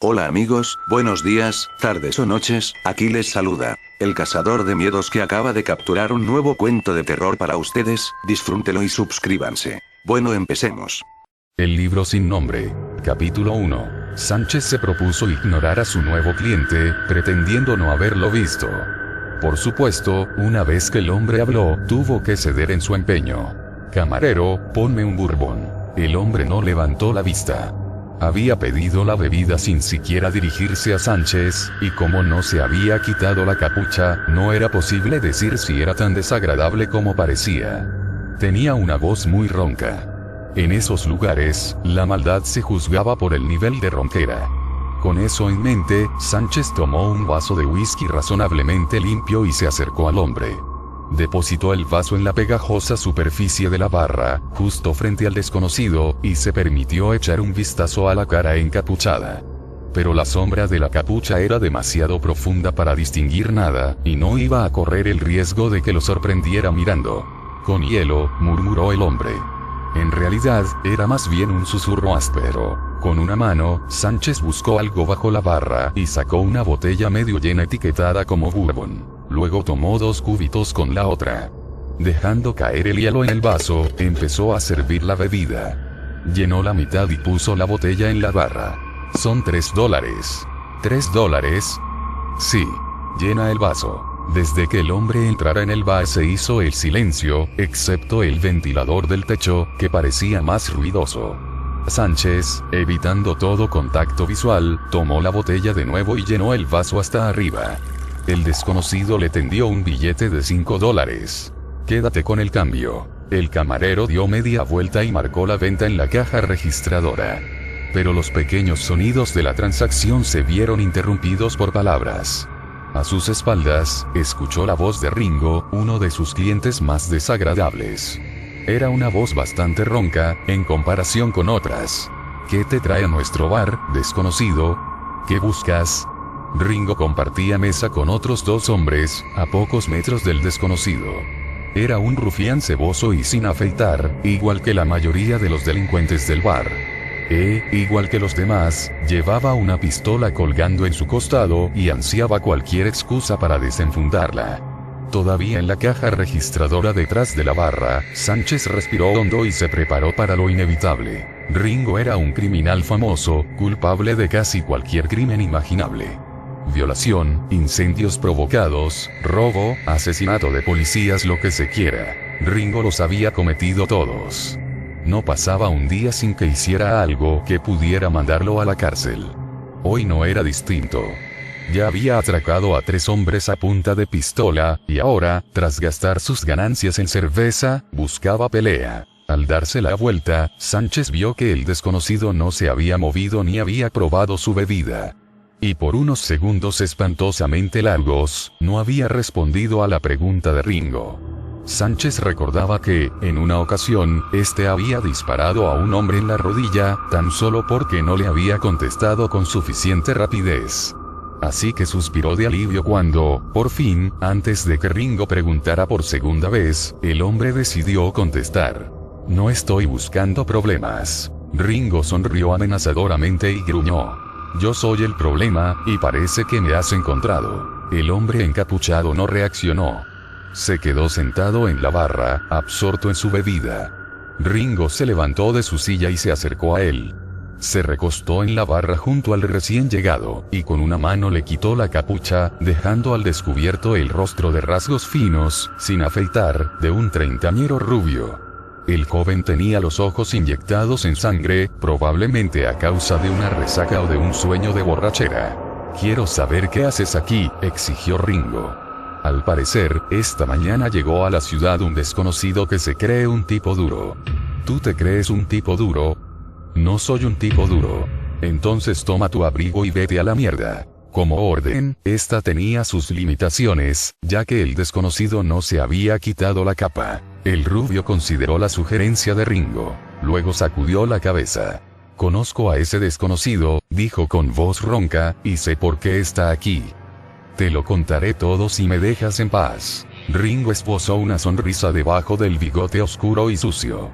Hola amigos, buenos días, tardes o noches, aquí les saluda el cazador de miedos que acaba de capturar un nuevo cuento de terror para ustedes, disfrútenlo y suscríbanse. Bueno, empecemos. El libro sin nombre, capítulo 1. Sánchez se propuso ignorar a su nuevo cliente, pretendiendo no haberlo visto. Por supuesto, una vez que el hombre habló, tuvo que ceder en su empeño. Camarero, ponme un bourbon. El hombre no levantó la vista. Había pedido la bebida sin siquiera dirigirse a Sánchez, y como no se había quitado la capucha, no era posible decir si era tan desagradable como parecía. Tenía una voz muy ronca. En esos lugares, la maldad se juzgaba por el nivel de ronquera. Con eso en mente, Sánchez tomó un vaso de whisky razonablemente limpio y se acercó al hombre. Depositó el vaso en la pegajosa superficie de la barra, justo frente al desconocido, y se permitió echar un vistazo a la cara encapuchada. Pero la sombra de la capucha era demasiado profunda para distinguir nada, y no iba a correr el riesgo de que lo sorprendiera mirando. Con hielo, murmuró el hombre. En realidad, era más bien un susurro áspero. Con una mano, Sánchez buscó algo bajo la barra y sacó una botella medio llena etiquetada como bourbon. Luego tomó 2 cubitos con la otra. Dejando caer el hielo en el vaso, empezó a servir la bebida. Llenó la mitad y puso la botella en la barra. Son $3. ¿$3? Sí. Llena el vaso. Desde que el hombre entrara en el bar se hizo el silencio, excepto el ventilador del techo, que parecía más ruidoso. Sánchez, evitando todo contacto visual, tomó la botella de nuevo y llenó el vaso hasta arriba. El desconocido le tendió un billete de $5. Quédate con el cambio. El camarero dio media vuelta y marcó la venta en la caja registradora. Pero los pequeños sonidos de la transacción se vieron interrumpidos por palabras. A sus espaldas, escuchó la voz de Ringo, uno de sus clientes más desagradables. Era una voz bastante ronca, en comparación con otras. ¿Qué te trae a nuestro bar, desconocido? ¿Qué buscas? Ringo compartía mesa con otros 2 hombres, a pocos metros del desconocido. Era un rufián ceboso y sin afeitar, igual que la mayoría de los delincuentes del bar. Igual que los demás, llevaba una pistola colgando en su costado y ansiaba cualquier excusa para desenfundarla. Todavía en la caja registradora detrás de la barra, Sánchez respiró hondo y se preparó para lo inevitable. Ringo era un criminal famoso, culpable de casi cualquier crimen imaginable. Violación, incendios provocados, robo, asesinato de policías, lo que se quiera. Ringo los había cometido todos. No pasaba un día sin que hiciera algo que pudiera mandarlo a la cárcel. Hoy no era distinto. Ya había atracado a 3 hombres a punta de pistola, y ahora, tras gastar sus ganancias en cerveza, buscaba pelea. Al darse la vuelta, Sánchez vio que el desconocido no se había movido ni había probado su bebida. Y por unos segundos espantosamente largos, no había respondido a la pregunta de Ringo. Sánchez recordaba que, en una ocasión, este había disparado a un hombre en la rodilla, tan solo porque no le había contestado con suficiente rapidez. Así que suspiró de alivio cuando, por fin, antes de que Ringo preguntara por segunda vez, el hombre decidió contestar. No estoy buscando problemas. Ringo sonrió amenazadoramente y gruñó. Yo soy el problema, y parece que me has encontrado. El hombre encapuchado no reaccionó. Se quedó sentado en la barra, absorto en su bebida. Ringo se levantó de su silla y se acercó a él. Se recostó en la barra junto al recién llegado, y con una mano le quitó la capucha, dejando al descubierto el rostro de rasgos finos, sin afeitar, de un treintañero rubio. El joven tenía los ojos inyectados en sangre, probablemente a causa de una resaca o de un sueño de borrachera. Quiero saber qué haces aquí, exigió Ringo. Al parecer, esta mañana llegó a la ciudad un desconocido que se cree un tipo duro. ¿Tú te crees un tipo duro? No soy un tipo duro. Entonces toma tu abrigo y vete a la mierda. Como orden, esta tenía sus limitaciones, ya que el desconocido no se había quitado la capa. El rubio consideró la sugerencia de Ringo. Luego sacudió la cabeza. Conozco a ese desconocido, dijo con voz ronca, y sé por qué está aquí. Te lo contaré todo si me dejas en paz. Ringo esbozó una sonrisa debajo del bigote oscuro y sucio.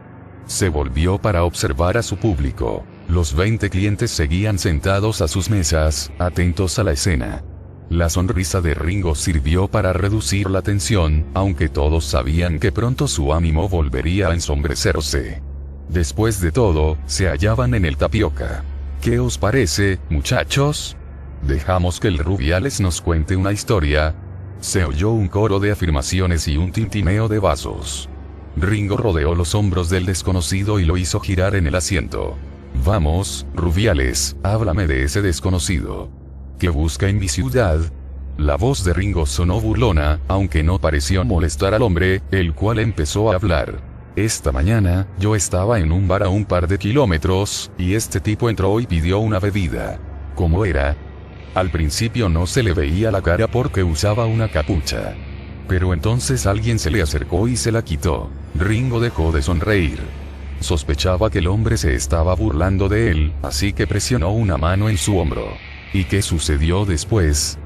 Se volvió para observar a su público. Los 20 clientes seguían sentados a sus mesas, atentos a la escena. La sonrisa de Ringo sirvió para reducir la tensión, aunque todos sabían que pronto su ánimo volvería a ensombrecerse. Después de todo, se hallaban en el Tapioca. ¿Qué os parece, muchachos? ¿Dejamos que el Rubiales nos cuente una historia? Se oyó un coro de afirmaciones y un tintineo de vasos. Ringo rodeó los hombros del desconocido y lo hizo girar en el asiento. Vamos, Rubiales, háblame de ese desconocido. ¿Qué busca en mi ciudad? La voz de Ringo sonó burlona, aunque no pareció molestar al hombre, el cual empezó a hablar. Esta mañana, yo estaba en un bar a un par de kilómetros, y este tipo entró y pidió una bebida. ¿Cómo era? Al principio no se le veía la cara porque usaba una capucha. Pero entonces alguien se le acercó y se la quitó. Ringo dejó de sonreír. Sospechaba que el hombre se estaba burlando de él, así que presionó una mano en su hombro. ¿Y qué sucedió después?,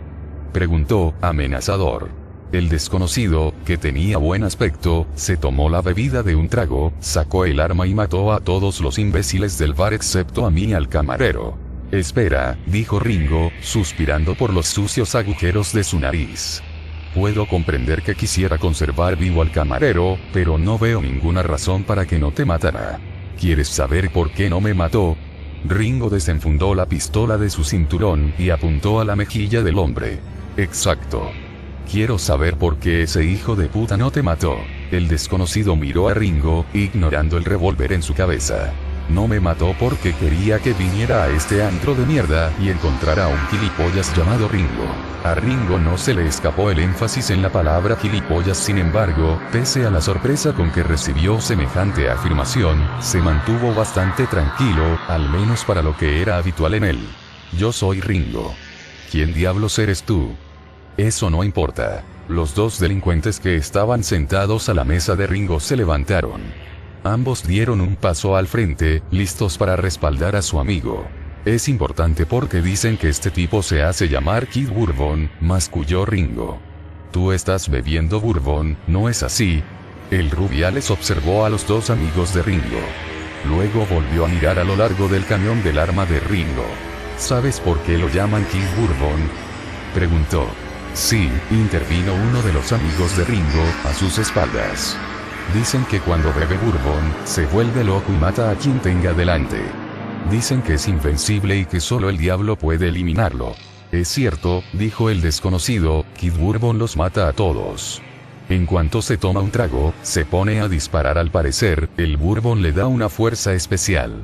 preguntó, amenazador. El desconocido, que tenía buen aspecto, se tomó la bebida de un trago, sacó el arma y mató a todos los imbéciles del bar excepto a mí y al camarero. Espera, dijo Ringo, suspirando por los sucios agujeros de su nariz. Puedo comprender que quisiera conservar vivo al camarero, pero no veo ninguna razón para que no te matara. ¿Quieres saber por qué no me mató? Ringo desenfundó la pistola de su cinturón y apuntó a la mejilla del hombre. Exacto. Quiero saber por qué ese hijo de puta no te mató. El desconocido miró a Ringo, ignorando el revólver en su cabeza. No me mató porque quería que viniera a este antro de mierda y encontrara a un gilipollas llamado Ringo. A Ringo no se le escapó el énfasis en la palabra gilipollas, sin embargo, pese a la sorpresa con que recibió semejante afirmación, se mantuvo bastante tranquilo, al menos para lo que era habitual en él. Yo soy Ringo. ¿Quién diablos eres tú? Eso no importa. Los dos delincuentes que estaban sentados a la mesa de Ringo se levantaron. Ambos dieron un paso al frente, listos para respaldar a su amigo. Es importante porque dicen que este tipo se hace llamar Kid Bourbon, masculló Ringo. Tú estás bebiendo bourbon, ¿no es así? El Rubiales observó a los dos amigos de Ringo. Luego volvió a mirar a lo largo del cañón del arma de Ringo. ¿Sabes por qué lo llaman Kid Bourbon?, preguntó. Sí, intervino uno de los amigos de Ringo, a sus espaldas. Dicen que cuando bebe bourbon, se vuelve loco y mata a quien tenga delante. Dicen que es invencible y que solo el diablo puede eliminarlo. Es cierto, dijo el desconocido, Kid Bourbon los mata a todos. En cuanto se toma un trago, se pone a disparar. Al parecer, el bourbon le da una fuerza especial.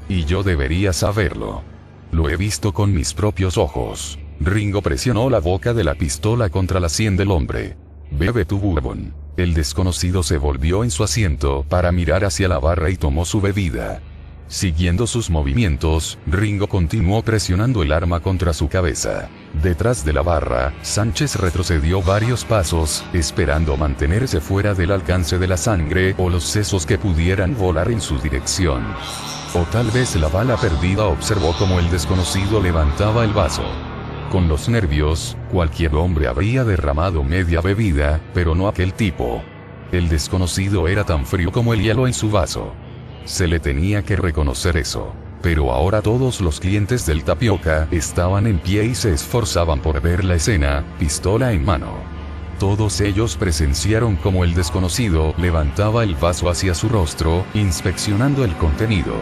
Y yo debería saberlo. Lo he visto con mis propios ojos. Ringo presionó la boca de la pistola contra la sien del hombre. Bebe tu bourbon. El desconocido se volvió en su asiento para mirar hacia la barra y tomó su bebida. Siguiendo sus movimientos, Ringo continuó presionando el arma contra su cabeza. Detrás de la barra, Sánchez retrocedió varios pasos, esperando mantenerse fuera del alcance de la sangre o los sesos que pudieran volar en su dirección. O tal vez la bala perdida. Observó cómo el desconocido levantaba el vaso. Con los nervios, cualquier hombre habría derramado media bebida, pero no aquel tipo. El desconocido era tan frío como el hielo en su vaso. Se le tenía que reconocer eso. Pero ahora todos los clientes del Tapioca estaban en pie y se esforzaban por ver la escena, pistola en mano. Todos ellos presenciaron cómo el desconocido levantaba el vaso hacia su rostro, inspeccionando el contenido.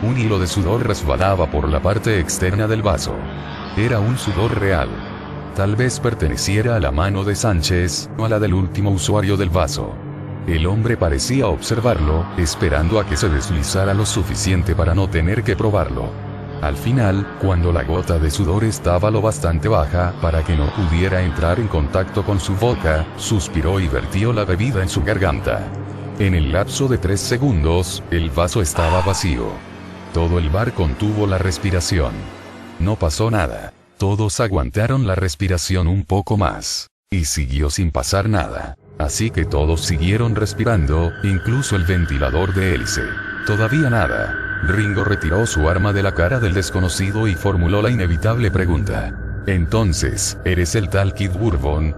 Un hilo de sudor resbalaba por la parte externa del vaso. Era un sudor real. Tal vez perteneciera a la mano de Sánchez, o a la del último usuario del vaso. El hombre parecía observarlo, esperando a que se deslizara lo suficiente para no tener que probarlo. Al final, cuando la gota de sudor estaba lo bastante baja para que no pudiera entrar en contacto con su boca, suspiró y vertió la bebida en su garganta. En el lapso de 3 segundos, el vaso estaba vacío. Todo el bar contuvo la respiración. No pasó nada. Todos aguantaron la respiración un poco más. Y siguió sin pasar nada. Así que todos siguieron respirando, incluso el ventilador de hélice. Todavía nada. Ringo retiró su arma de la cara del desconocido y formuló la inevitable pregunta. Entonces, ¿eres el tal Kid Bourbon?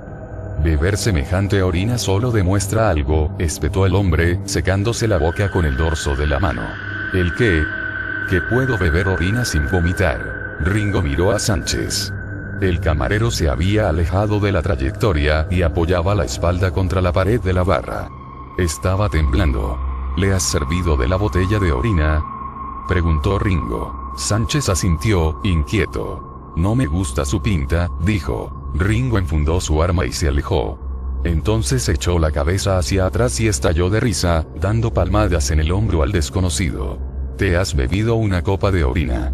Beber semejante orina solo demuestra algo, espetó el hombre, secándose la boca con el dorso de la mano. ¿El qué? que puedo beber orina sin vomitar. Ringo miró a Sánchez. El camarero se había alejado de la trayectoria y apoyaba la espalda contra la pared de la barra. Estaba temblando. ¿Le has servido de la botella de orina?, preguntó Ringo. Sánchez asintió, inquieto. No me gusta su pinta, dijo. Ringo enfundó su arma y se alejó. Entonces echó la cabeza hacia atrás y estalló de risa, dando palmadas en el hombro al desconocido. ¿Te has bebido una copa de orina?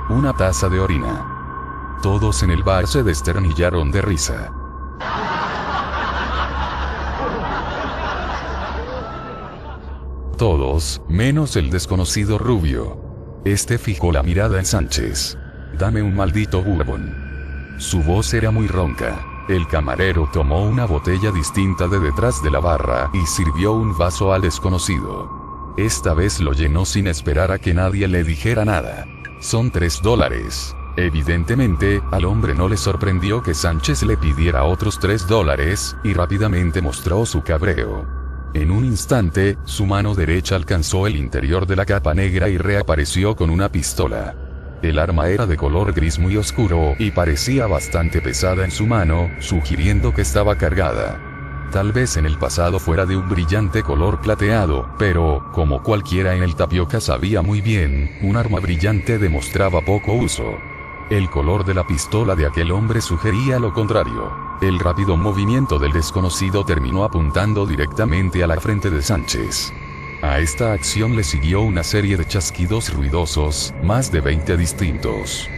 Una taza de orina. Todos en el bar se desternillaron de risa. Todos, menos el desconocido rubio. Este fijó la mirada en Sánchez. Dame un maldito bourbon. Su voz era muy ronca. El camarero tomó una botella distinta de detrás de la barra y sirvió un vaso al desconocido. Esta vez lo llenó sin esperar a que nadie le dijera nada. Son $3. Evidentemente, al hombre no le sorprendió que Sánchez le pidiera otros $3, y rápidamente mostró su cabreo. En un instante, su mano derecha alcanzó el interior de la capa negra y reapareció con una pistola. El arma era de color gris muy oscuro y parecía bastante pesada en su mano, sugiriendo que estaba cargada. Tal vez en el pasado fuera de un brillante color plateado, pero, como cualquiera en el tapioca sabía muy bien, un arma brillante demostraba poco uso. El color de la pistola de aquel hombre sugería lo contrario. El rápido movimiento del desconocido terminó apuntando directamente a la frente de Sánchez. A esta acción le siguió una serie de chasquidos ruidosos, más de 20 distintos.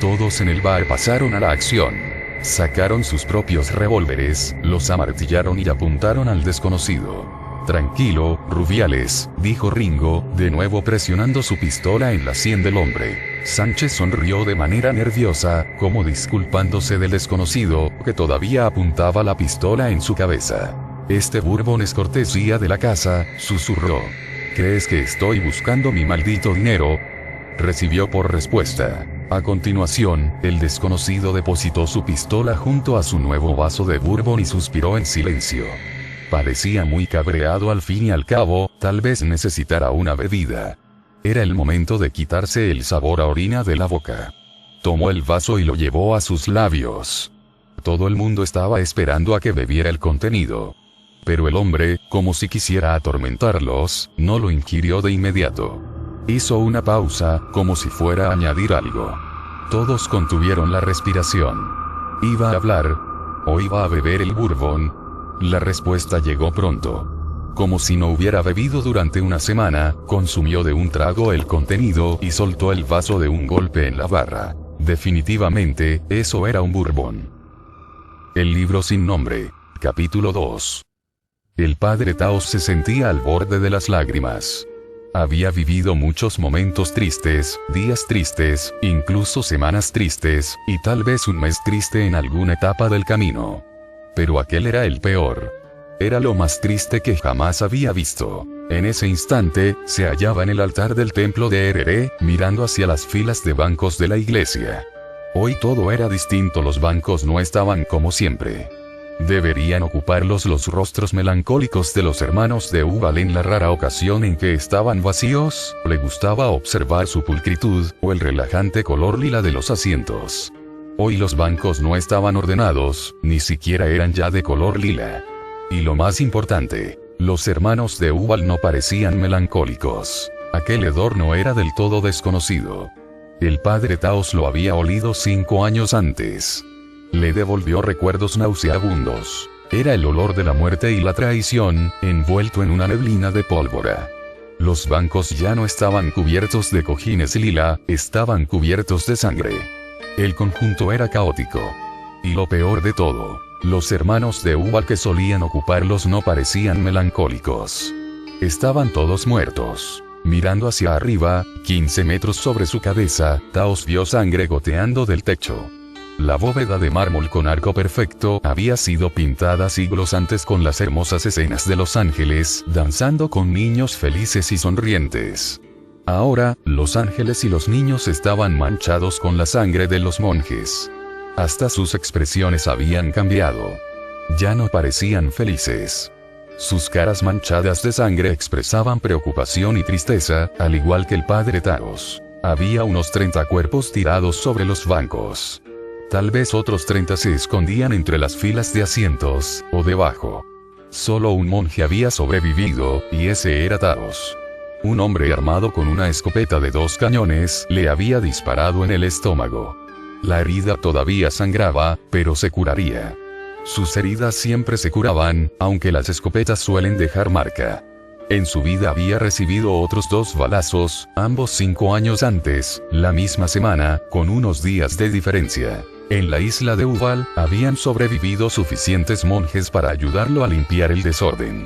Todos en el bar pasaron a la acción. Sacaron sus propios revólveres, los amartillaron y apuntaron al desconocido. Tranquilo, Rubiales, dijo Ringo, de nuevo presionando su pistola en la sien del hombre. Sánchez sonrió de manera nerviosa, como disculpándose del desconocido, que todavía apuntaba la pistola en su cabeza. Este bourbon es cortesía de la casa, susurró. ¿Crees que estoy buscando mi maldito dinero?, recibió por respuesta. A continuación, el desconocido depositó su pistola junto a su nuevo vaso de bourbon y suspiró en silencio. Parecía muy cabreado al fin y al cabo, tal vez necesitara una bebida. Era el momento de quitarse el sabor a orina de la boca. Tomó el vaso y lo llevó a sus labios. Todo el mundo estaba esperando a que bebiera el contenido. Pero el hombre, como si quisiera atormentarlos, no lo ingirió de inmediato. Hizo una pausa, como si fuera a añadir algo. Todos contuvieron la respiración. ¿Iba a hablar? ¿O iba a beber el bourbon? La respuesta llegó pronto. Como si no hubiera bebido durante una semana, consumió de un trago el contenido y soltó el vaso de un golpe en la barra. Definitivamente, eso era un bourbon. El libro sin nombre. Capítulo 2. El padre Taos se sentía al borde de las lágrimas. Había vivido muchos momentos tristes, días tristes, incluso semanas tristes, y tal vez un mes triste en alguna etapa del camino. Pero aquel era el peor. Era lo más triste que jamás había visto. En ese instante, se hallaba en el altar del templo de Hereré, mirando hacia las filas de bancos de la iglesia. Hoy todo era distinto, los bancos no estaban como siempre. Deberían ocuparlos los rostros melancólicos de los hermanos de Ubal en la rara ocasión en que estaban vacíos, le gustaba observar su pulcritud, o el relajante color lila de los asientos. Hoy los bancos no estaban ordenados, ni siquiera eran ya de color lila. Y lo más importante, los hermanos de Ubal no parecían melancólicos. Aquel hedor no era del todo desconocido. El padre Taos lo había olido 5 años antes. Le devolvió recuerdos nauseabundos. Era el olor de la muerte y la traición, envuelto en una neblina de pólvora. Los bancos ya no estaban cubiertos de cojines lila, estaban cubiertos de sangre. El conjunto era caótico. Y lo peor de todo, los hermanos de Ubal que solían ocuparlos no parecían melancólicos. Estaban todos muertos. Mirando hacia arriba, 15 metros sobre su cabeza, Taos vio sangre goteando del techo. La bóveda de mármol con arco perfecto había sido pintada siglos antes con las hermosas escenas de los ángeles danzando con niños felices y sonrientes. Ahora, los ángeles y los niños estaban manchados con la sangre de los monjes. Hasta sus expresiones habían cambiado. Ya no parecían felices. Sus caras manchadas de sangre expresaban preocupación y tristeza, al igual que el padre Taos. Había unos 30 cuerpos tirados sobre los bancos. Tal vez otros 30 se escondían entre las filas de asientos, o debajo. Solo un monje había sobrevivido, y ese era Taos. Un hombre armado con una escopeta de 2 cañones le había disparado en el estómago. La herida todavía sangraba, pero se curaría. Sus heridas siempre se curaban, aunque las escopetas suelen dejar marca. En su vida había recibido otros 2 balazos, ambos 5 años antes, la misma semana, con unos días de diferencia. En la isla de Uval, habían sobrevivido suficientes monjes para ayudarlo a limpiar el desorden.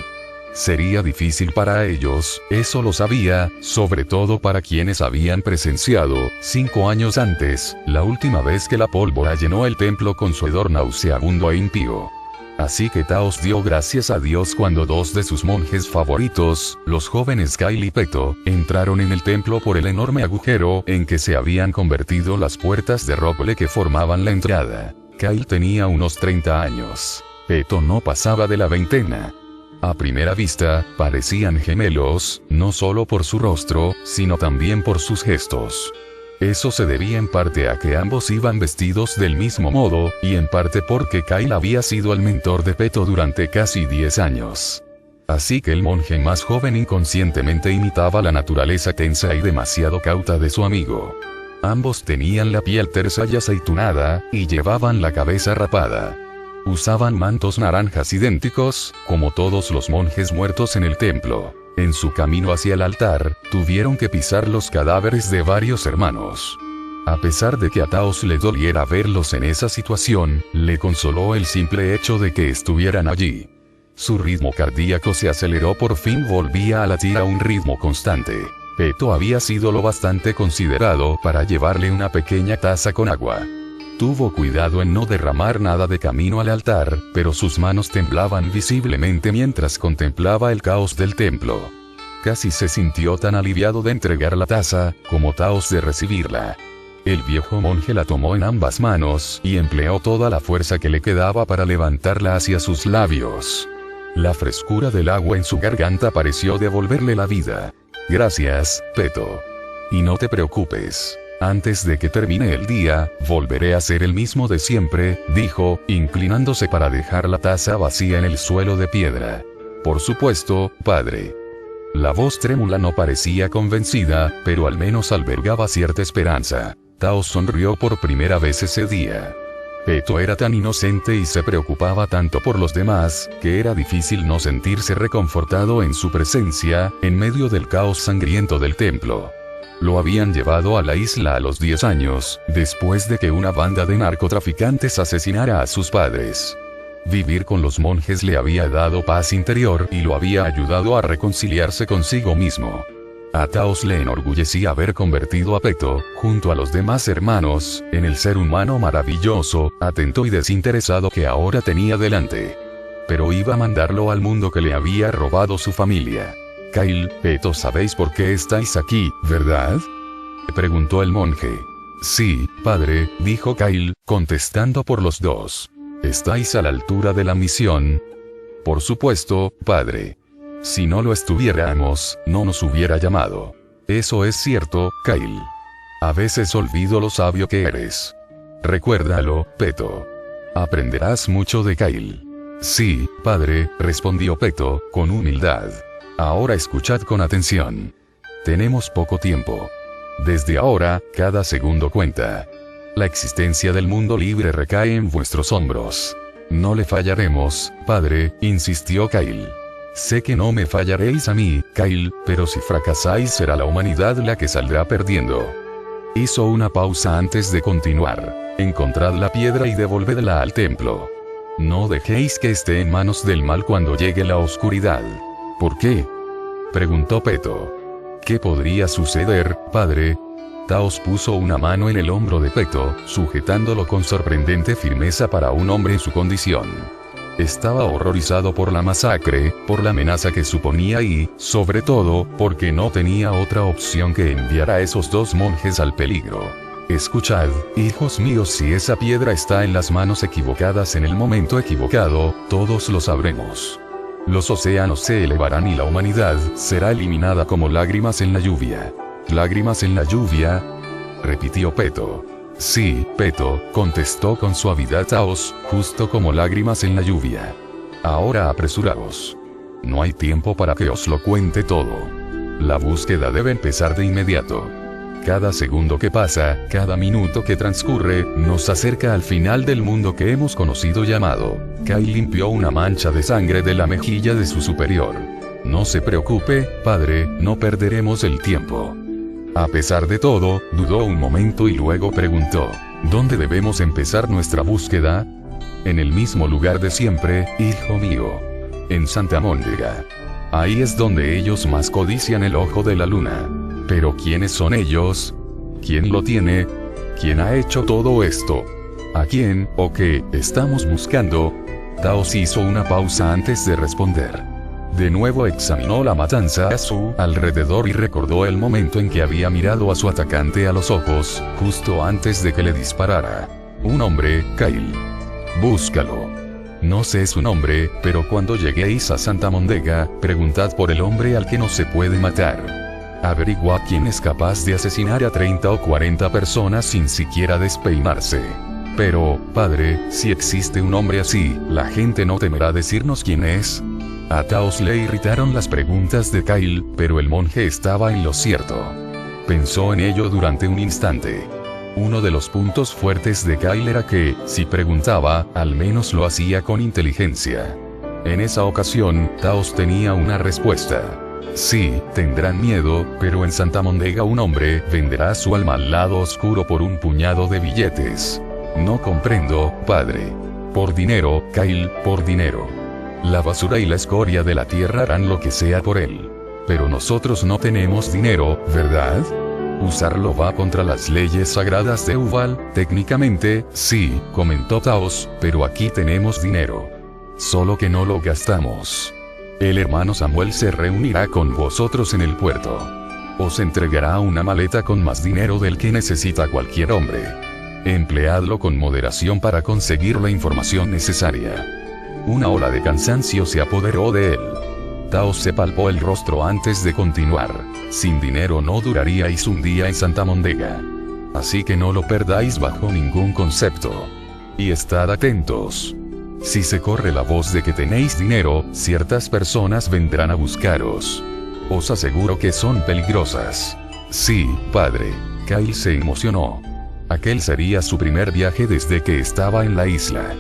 Sería difícil para ellos, eso lo sabía, sobre todo para quienes habían presenciado, 5 años antes, la última vez que la pólvora llenó el templo con su hedor nauseabundo e impío. Así que Taos dio gracias a Dios cuando 2 de sus monjes favoritos, los jóvenes Kyle y Peto, entraron en el templo por el enorme agujero en que se habían convertido las puertas de roble que formaban la entrada. Kyle tenía unos 30 años. Peto no pasaba de la veintena. A primera vista, parecían gemelos, no solo por su rostro, sino también por sus gestos. Eso se debía en parte a que ambos iban vestidos del mismo modo, y en parte porque Kyle había sido el mentor de Peto durante casi 10 años. Así que el monje más joven inconscientemente imitaba la naturaleza tensa y demasiado cauta de su amigo. Ambos tenían la piel tersa y aceitunada, y llevaban la cabeza rapada. Usaban mantos naranjas idénticos, como todos los monjes muertos en el templo. En su camino hacia el altar, tuvieron que pisar los cadáveres de varios hermanos. A pesar de que a Taos le doliera verlos en esa situación, le consoló el simple hecho de que estuvieran allí. Su ritmo cardíaco se aceleró, por fin volvía a latir a un ritmo constante. Peto había sido lo bastante considerado para llevarle una pequeña taza con agua. Tuvo cuidado en no derramar nada de camino al altar, pero sus manos temblaban visiblemente mientras contemplaba el caos del templo. Casi se sintió tan aliviado de entregar la taza, como Taos de recibirla. El viejo monje la tomó en ambas manos, y empleó toda la fuerza que le quedaba para levantarla hacia sus labios. La frescura del agua en su garganta pareció devolverle la vida. Gracias, Peto. Y no te preocupes. Antes de que termine el día, volveré a ser el mismo de siempre, dijo, inclinándose para dejar la taza vacía en el suelo de piedra. Por supuesto, padre. La voz trémula no parecía convencida, pero al menos albergaba cierta esperanza. Taos sonrió por primera vez ese día. Peto era tan inocente y se preocupaba tanto por los demás, que era difícil no sentirse reconfortado en su presencia, en medio del caos sangriento del templo. Lo habían llevado a la isla a los 10 años, después de que una banda de narcotraficantes asesinara a sus padres. Vivir con los monjes le había dado paz interior y lo había ayudado a reconciliarse consigo mismo. A Taos le enorgullecía haber convertido a Peto, junto a los demás hermanos, en el ser humano maravilloso, atento y desinteresado que ahora tenía delante. Pero iba a mandarlo al mundo que le había robado su familia. Kyle, Peto, sabéis por qué estáis aquí, ¿verdad? Preguntó el monje. Sí, padre, dijo Kyle, contestando por los dos. ¿Estáis a la altura de la misión? Por supuesto, padre. Si no lo estuviéramos, no nos hubiera llamado. Eso es cierto, Kyle. A veces olvido lo sabio que eres. Recuérdalo, Peto. Aprenderás mucho de Kyle. Sí, padre, respondió Peto, con humildad. Ahora escuchad con atención. Tenemos poco tiempo. Desde ahora, cada segundo cuenta. La existencia del mundo libre recae en vuestros hombros. No le fallaremos, padre, insistió Kyle. Sé que no me fallaréis a mí, Kyle, pero si fracasáis será la humanidad la que saldrá perdiendo. Hizo una pausa antes de continuar. Encontrad la piedra y devolvedla al templo. No dejéis que esté en manos del mal cuando llegue la oscuridad. ¿Por qué? Preguntó Peto. ¿Qué podría suceder, padre? Taos puso una mano en el hombro de Peto, sujetándolo con sorprendente firmeza para un hombre en su condición. Estaba horrorizado por la masacre, por la amenaza que suponía y, sobre todo, porque no tenía otra opción que enviar a esos 2 monjes al peligro. Escuchad, hijos míos, si esa piedra está en las manos equivocadas en el momento equivocado, todos lo sabremos. Los océanos se elevarán y la humanidad será eliminada como lágrimas en la lluvia. ¿Lágrimas en la lluvia?, repitió Peto. Sí, Peto, contestó con suavidad Taos, justo como lágrimas en la lluvia. Ahora apresuraos. No hay tiempo para que os lo cuente todo. La búsqueda debe empezar de inmediato. Cada segundo que pasa, cada minuto que transcurre, nos acerca al final del mundo que hemos conocido llamado. Kyle limpió una mancha de sangre de la mejilla de su superior. No se preocupe, padre, no perderemos el tiempo. A pesar de todo, dudó un momento y luego preguntó, ¿dónde debemos empezar nuestra búsqueda? En el mismo lugar de siempre, hijo mío. En Santa Móndega. Ahí es donde ellos más codician el ojo de la luna. Pero ¿quiénes son ellos? ¿Quién lo tiene? ¿Quién ha hecho todo esto? ¿A quién o qué estamos buscando? Taos hizo una pausa antes de responder. De nuevo examinó la matanza a su alrededor y recordó el momento en que había mirado a su atacante a los ojos, justo antes de que le disparara. Un hombre, Kyle. Búscalo. No sé su nombre, pero cuando lleguéis a Santa Móndega, preguntad por el hombre al que no se puede matar. Averigua quién es capaz de asesinar a 30 o 40 personas sin siquiera despeinarse. Pero, padre, si existe un hombre así, ¿la gente no temerá decirnos quién es? A Taos le irritaron las preguntas de Kyle, pero el monje estaba en lo cierto. Pensó en ello durante un instante. Uno de los puntos fuertes de Kyle era que, si preguntaba, al menos lo hacía con inteligencia. En esa ocasión, Taos tenía una respuesta. Sí, tendrán miedo, pero en Santa Móndega un hombre venderá su alma al lado oscuro por un puñado de billetes. No comprendo, padre. Por dinero, Kyle, por dinero. La basura y la escoria de la tierra harán lo que sea por él. Pero nosotros no tenemos dinero, ¿verdad? Usarlo va contra las leyes sagradas de Uval. Técnicamente, sí, comentó Taos, pero aquí tenemos dinero. Solo que no lo gastamos. El hermano Samuel se reunirá con vosotros en el puerto. Os entregará una maleta con más dinero del que necesita cualquier hombre. Empleadlo con moderación para conseguir la información necesaria. Una ola de cansancio se apoderó de él. Taos se palpó el rostro antes de continuar. Sin dinero no duraríais un día en Santa Móndega. Así que no lo perdáis bajo ningún concepto. Y estad atentos. Si se corre la voz de que tenéis dinero, ciertas personas vendrán a buscaros. Os aseguro que son peligrosas. Sí, padre. Kyle se emocionó. Aquel sería su primer viaje desde que estaba en la isla.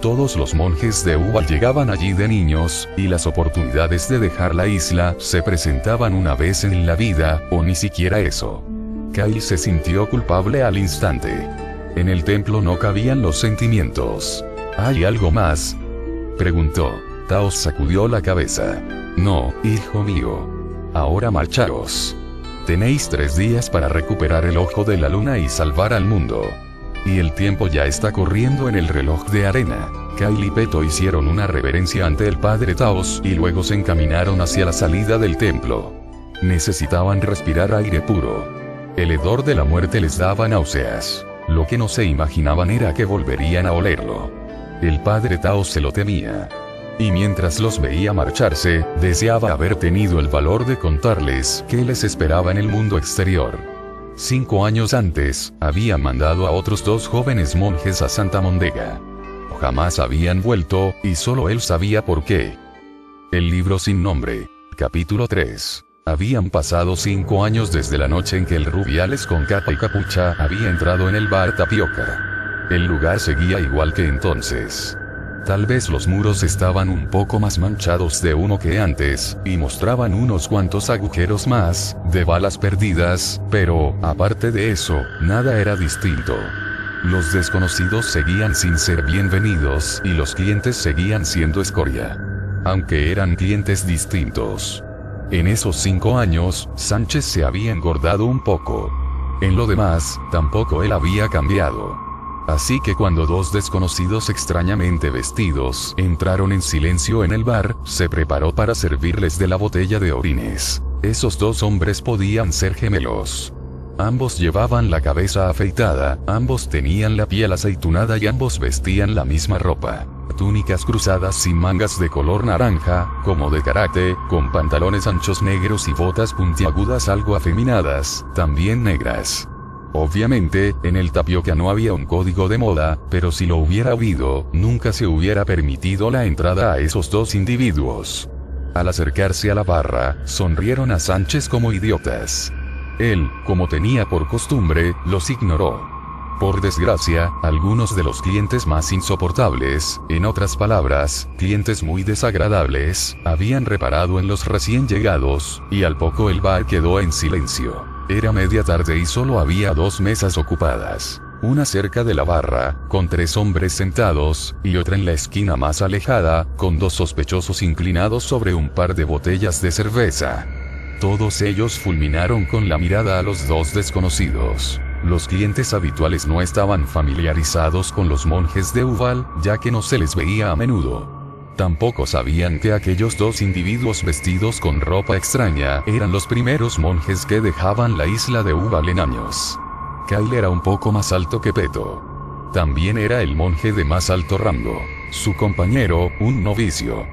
Todos los monjes de Uval llegaban allí de niños, y las oportunidades de dejar la isla se presentaban una vez en la vida, o ni siquiera eso. Kyle se sintió culpable al instante. En el templo no cabían los sentimientos. ¿Hay algo más?, preguntó. Taos sacudió la cabeza. No, hijo mío. Ahora marchaos. Tenéis 3 días para recuperar el ojo de la luna y salvar al mundo. Y el tiempo ya está corriendo en el reloj de arena. Kyle y Peto hicieron una reverencia ante el padre Taos y luego se encaminaron hacia la salida del templo. Necesitaban respirar aire puro. El hedor de la muerte les daba náuseas. Lo que no se imaginaban era que volverían a olerlo. El padre Taos se lo temía. Y mientras los veía marcharse, deseaba haber tenido el valor de contarles qué les esperaba en el mundo exterior. 5 años antes, había mandado a otros 2 jóvenes monjes a Santa Móndega. Jamás habían vuelto, y solo él sabía por qué. El libro sin nombre. Capítulo 3. Habían pasado 5 años desde la noche en que el Rubiales con capa y capucha había entrado en el bar Tapioca. El lugar seguía igual que entonces. Tal vez los muros estaban un poco más manchados de humo que antes, y mostraban unos cuantos agujeros más, de balas perdidas, pero, aparte de eso, nada era distinto. Los desconocidos seguían sin ser bienvenidos, y los clientes seguían siendo escoria. Aunque eran clientes distintos. En esos 5 años, Sánchez se había engordado un poco. En lo demás, tampoco él había cambiado. Así que cuando 2 desconocidos extrañamente vestidos entraron en silencio en el bar, se preparó para servirles de la botella de orines. Esos 2 hombres podían ser gemelos. Ambos llevaban la cabeza afeitada, ambos tenían la piel aceitunada y ambos vestían la misma ropa. Túnicas cruzadas sin mangas de color naranja, como de karate, con pantalones anchos negros y botas puntiagudas algo afeminadas, también negras. Obviamente, en el tapioca no había un código de moda, pero si lo hubiera habido, nunca se hubiera permitido la entrada a esos dos individuos. Al acercarse a la barra, sonrieron a Sánchez como idiotas. Él, como tenía por costumbre, los ignoró. Por desgracia, algunos de los clientes más insoportables, en otras palabras, clientes muy desagradables, habían reparado en los recién llegados, y al poco el bar quedó en silencio. Era media tarde y solo había 2 mesas ocupadas. Una cerca de la barra, con 3 hombres sentados, y otra en la esquina más alejada, con 2 sospechosos inclinados sobre un par de botellas de cerveza. Todos ellos fulminaron con la mirada a los 2 desconocidos. Los clientes habituales no estaban familiarizados con los monjes de Uval, ya que no se les veía a menudo. Tampoco sabían que aquellos 2 individuos vestidos con ropa extraña eran los primeros monjes que dejaban la isla de Uval en años. Kyle era un poco más alto que Peto. También era el monje de más alto rango. Su compañero, un novicio.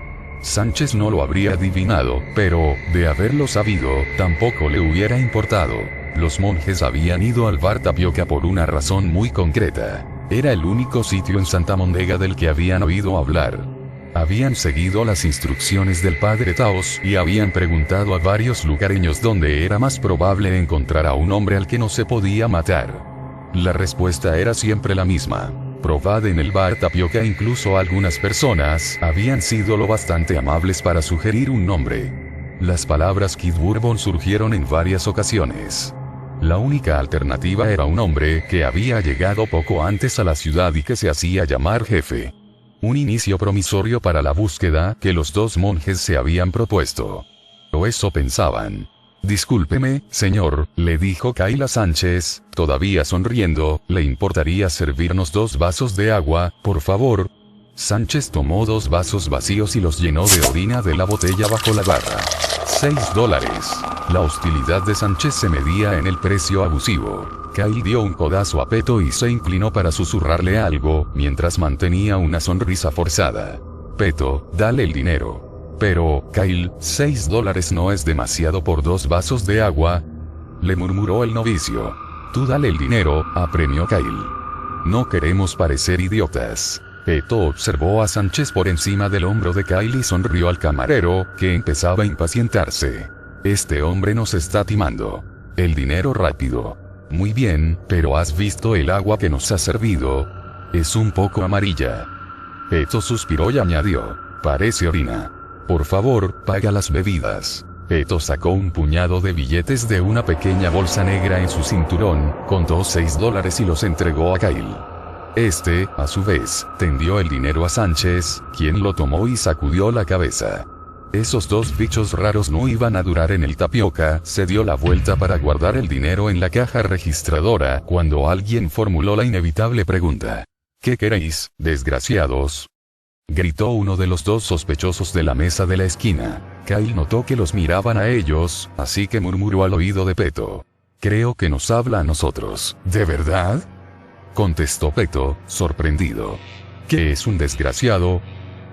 Sánchez no lo habría adivinado, pero, de haberlo sabido, tampoco le hubiera importado. Los monjes habían ido al bar Tapioca por una razón muy concreta. Era el único sitio en Santa Mondega del que habían oído hablar. Habían seguido las instrucciones del padre Taos y habían preguntado a varios lugareños dónde era más probable encontrar a un hombre al que no se podía matar. La respuesta era siempre la misma. Probad en el bar Tapioca. Incluso algunas personas habían sido lo bastante amables para sugerir un nombre. Las palabras Kid Bourbon surgieron en varias ocasiones. La única alternativa era un hombre que había llegado poco antes a la ciudad y que se hacía llamar Jefe. Un inicio promisorio para la búsqueda que los 2 monjes se habían propuesto. O eso pensaban. Discúlpeme, señor, le dijo Kyle a Sánchez, todavía sonriendo, ¿le importaría servirnos 2 vasos de agua, por favor? Sánchez tomó 2 vasos vacíos y los llenó de orina de la botella bajo la barra. $6. La hostilidad de Sánchez se medía en el precio abusivo. Kyle dio un codazo a Peto y se inclinó para susurrarle algo, mientras mantenía una sonrisa forzada. Peto, dale el dinero. Pero, Kyle, $6 no es demasiado por 2 vasos de agua, le murmuró el novicio. Tú dale el dinero, apremió Kyle. No queremos parecer idiotas. Peto observó a Sánchez por encima del hombro de Kyle y sonrió al camarero, que empezaba a impacientarse. Este hombre nos está timando. El dinero rápido. Muy bien, pero ¿has visto el agua que nos ha servido? Es un poco amarilla. Peto suspiró y añadió. Parece orina. Por favor, paga las bebidas. Peto sacó un puñado de billetes de una pequeña bolsa negra en su cinturón, contó $6 y los entregó a Kyle. Este, a su vez, tendió el dinero a Sánchez, quien lo tomó y sacudió la cabeza. Esos 2 bichos raros no iban a durar en el Tapioca. Se dio la vuelta para guardar el dinero en la caja registradora, cuando alguien formuló la inevitable pregunta. ¿Qué queréis, desgraciados? Gritó uno de los 2 sospechosos de la mesa de la esquina. Kyle notó que los miraban a ellos, así que murmuró al oído de Peto. Creo que nos habla a nosotros. ¿De verdad? Contestó Peto, sorprendido. ¿Qué es un desgraciado?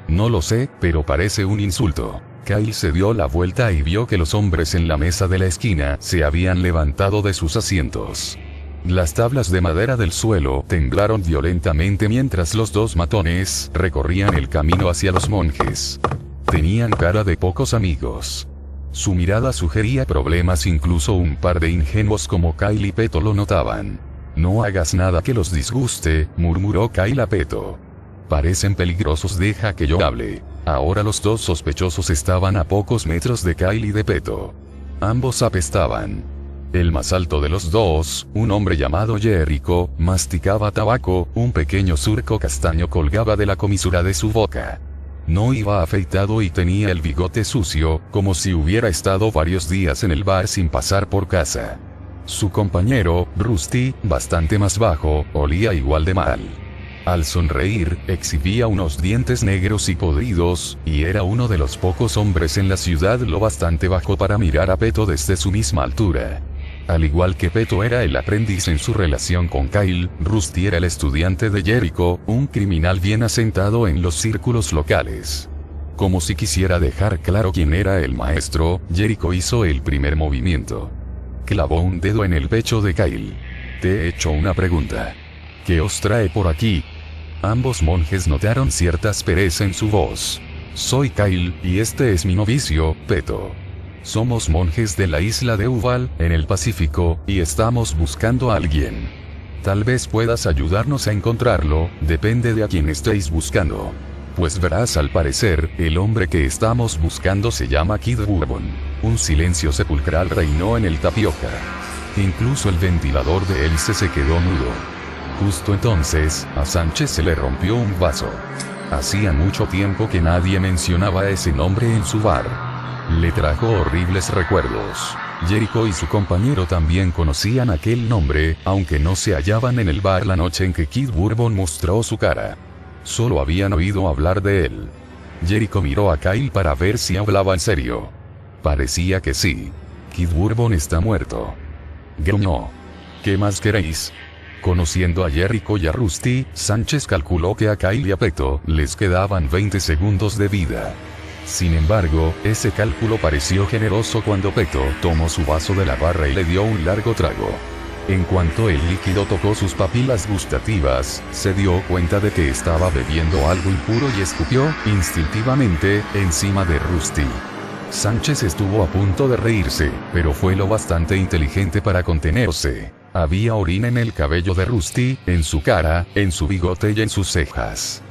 No lo sé, pero parece un insulto. Kyle se dio la vuelta y vio que los hombres en la mesa de la esquina se habían levantado de sus asientos. Las tablas de madera del suelo temblaron violentamente mientras los 2 matones recorrían el camino hacia los monjes. Tenían cara de pocos amigos. Su mirada sugería problemas, incluso un par de ingenuos como Kyle y Peto lo notaban. No hagas nada que los disguste, murmuró Kyle a Peto. Parecen peligrosos, deja que yo hable. Ahora los 2 sospechosos estaban a pocos metros de Kyle y de Peto. Ambos apestaban. El más alto de los 2, un hombre llamado Jericho, masticaba tabaco, un pequeño surco castaño colgaba de la comisura de su boca. No iba afeitado y tenía el bigote sucio, como si hubiera estado varios días en el bar sin pasar por casa. Su compañero, Rusty, bastante más bajo, olía igual de mal. Al sonreír, exhibía unos dientes negros y podridos, y era uno de los pocos hombres en la ciudad lo bastante bajo para mirar a Peto desde su misma altura. Al igual que Peto era el aprendiz en su relación con Kyle, Rusty era el estudiante de Jericho, un criminal bien asentado en los círculos locales. Como si quisiera dejar claro quién era el maestro, Jericho hizo el primer movimiento. Clavó un dedo en el pecho de Kyle. Te he hecho una pregunta. ¿Qué os trae por aquí? Ambos monjes notaron cierta aspereza en su voz. Soy Kyle, y este es mi novicio, Peto. Somos monjes de la isla de Uval, en el Pacífico, y estamos buscando a alguien. Tal vez puedas ayudarnos a encontrarlo, depende de a quién estéis buscando. Pues verás, al parecer, el hombre que estamos buscando se llama Kid Bourbon. Un silencio sepulcral reinó en el tapioca. Incluso el ventilador de hélice se quedó mudo. Justo entonces, a Sánchez se le rompió un vaso. Hacía mucho tiempo que nadie mencionaba ese nombre en su bar. Le trajo horribles recuerdos. Jericho y su compañero también conocían aquel nombre, aunque no se hallaban en el bar la noche en que Kid Bourbon mostró su cara. Solo habían oído hablar de él. Jericho miró a Kyle para ver si hablaba en serio. Parecía que sí. Kid Bourbon está muerto. Gruñó. ¿Qué más queréis? Conociendo a Jericho y a Rusty, Sánchez calculó que a Kyle y a Peto les quedaban 20 segundos de vida. Sin embargo, ese cálculo pareció generoso cuando Peto tomó su vaso de la barra y le dio un largo trago. En cuanto el líquido tocó sus papilas gustativas, se dio cuenta de que estaba bebiendo algo impuro y escupió, instintivamente, encima de Rusty. Sánchez estuvo a punto de reírse, pero fue lo bastante inteligente para contenerse. Había orina en el cabello de Rusty, en su cara, en su bigote y en sus cejas.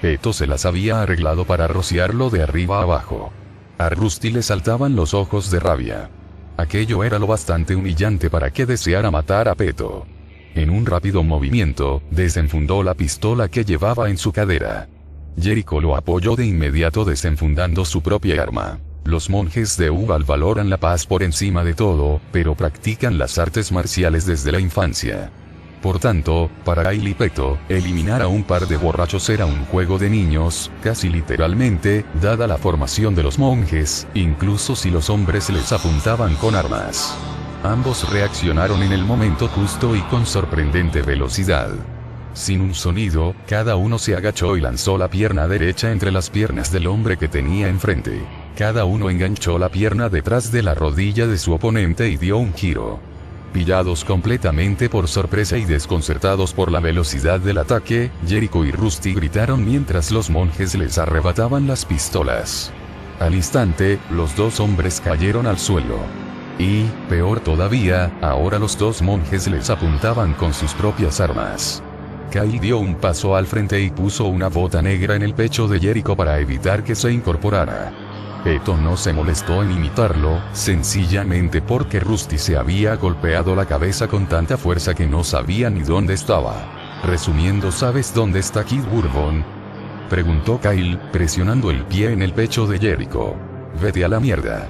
Peto se las había arreglado para rociarlo de arriba a abajo. A Rusty le saltaban los ojos de rabia. Aquello era lo bastante humillante para que deseara matar a Peto. En un rápido movimiento, desenfundó la pistola que llevaba en su cadera. Jericho lo apoyó de inmediato desenfundando su propia arma. Los monjes de Uval valoran la paz por encima de todo, pero practican las artes marciales desde la infancia. Por tanto, para Kyle y Peto, eliminar a un par de borrachos era un juego de niños, casi literalmente, dada la formación de los monjes, incluso si los hombres les apuntaban con armas. Ambos reaccionaron en el momento justo y con sorprendente velocidad. Sin un sonido, cada uno se agachó y lanzó la pierna derecha entre las piernas del hombre que tenía enfrente. Cada uno enganchó la pierna detrás de la rodilla de su oponente y dio un giro. Pillados completamente por sorpresa y desconcertados por la velocidad del ataque, Jericho y Rusty gritaron mientras los monjes les arrebataban las pistolas. Al instante, los dos hombres cayeron al suelo. Y, peor todavía, ahora los dos monjes les apuntaban con sus propias armas. Kyle dio un paso al frente y puso una bota negra en el pecho de Jericho para evitar que se incorporara. Peto no se molestó en imitarlo, sencillamente porque Rusty se había golpeado la cabeza con tanta fuerza que no sabía ni dónde estaba. Resumiendo, ¿sabes dónde está Kid Bourbon?, preguntó Kyle, presionando el pie en el pecho de Jericho. Vete a la mierda.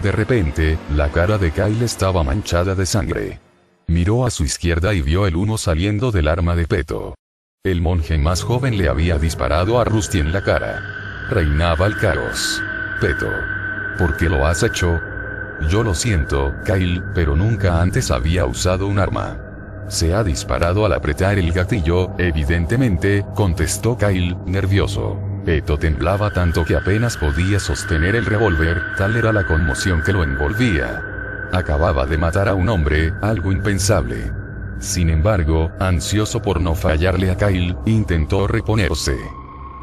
De repente, la cara de Kyle estaba manchada de sangre. Miró a su izquierda y vio el humo saliendo del arma de Peto. El monje más joven le había disparado a Rusty en la cara. Reinaba el caos. Peto. ¿Por qué lo has hecho? Yo lo siento, Kyle, pero nunca antes había usado un arma. Se ha disparado al apretar el gatillo, evidentemente, contestó Kyle, nervioso. Peto temblaba tanto que apenas podía sostener el revólver, tal era la conmoción que lo envolvía. Acababa de matar a un hombre, algo impensable. Sin embargo, ansioso por no fallarle a Kyle, intentó reponerse.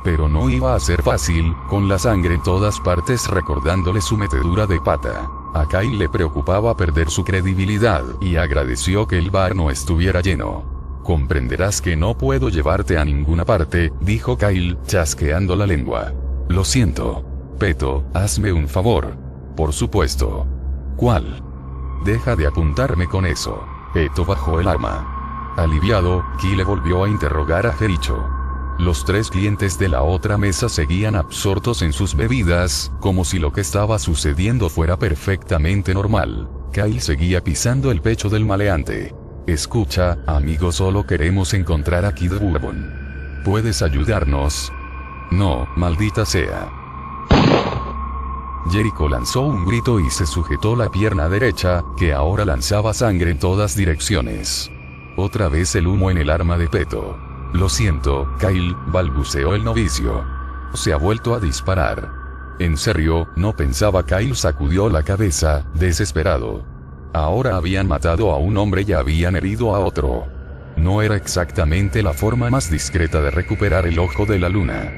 Pero no iba a ser fácil, con la sangre en todas partes recordándole su metedura de pata. A Kyle le preocupaba perder su credibilidad, y agradeció que el bar no estuviera lleno. Comprenderás que no puedo llevarte a ninguna parte, dijo Kyle, chasqueando la lengua. Lo siento. Peto, hazme un favor. Por supuesto. ¿Cuál? Deja de apuntarme con eso. Peto bajó el arma. Aliviado, Kyle volvió a interrogar a Jericho. Los tres clientes de la otra mesa seguían absortos en sus bebidas, como si lo que estaba sucediendo fuera perfectamente normal. Kyle seguía pisando el pecho del maleante. Escucha, amigo, solo queremos encontrar a Kid Bourbon. ¿Puedes ayudarnos? No, maldita sea. Jericho lanzó un grito y se sujetó la pierna derecha, que ahora lanzaba sangre en todas direcciones. Otra vez el humo en el arma de Peto. Lo siento, Kyle, balbuceó el novicio. Se ha vuelto a disparar. ¿En serio? No pensaba. Kyle sacudió la cabeza, desesperado. Ahora habían matado a un hombre y habían herido a otro. No era exactamente la forma más discreta de recuperar el ojo de la luna.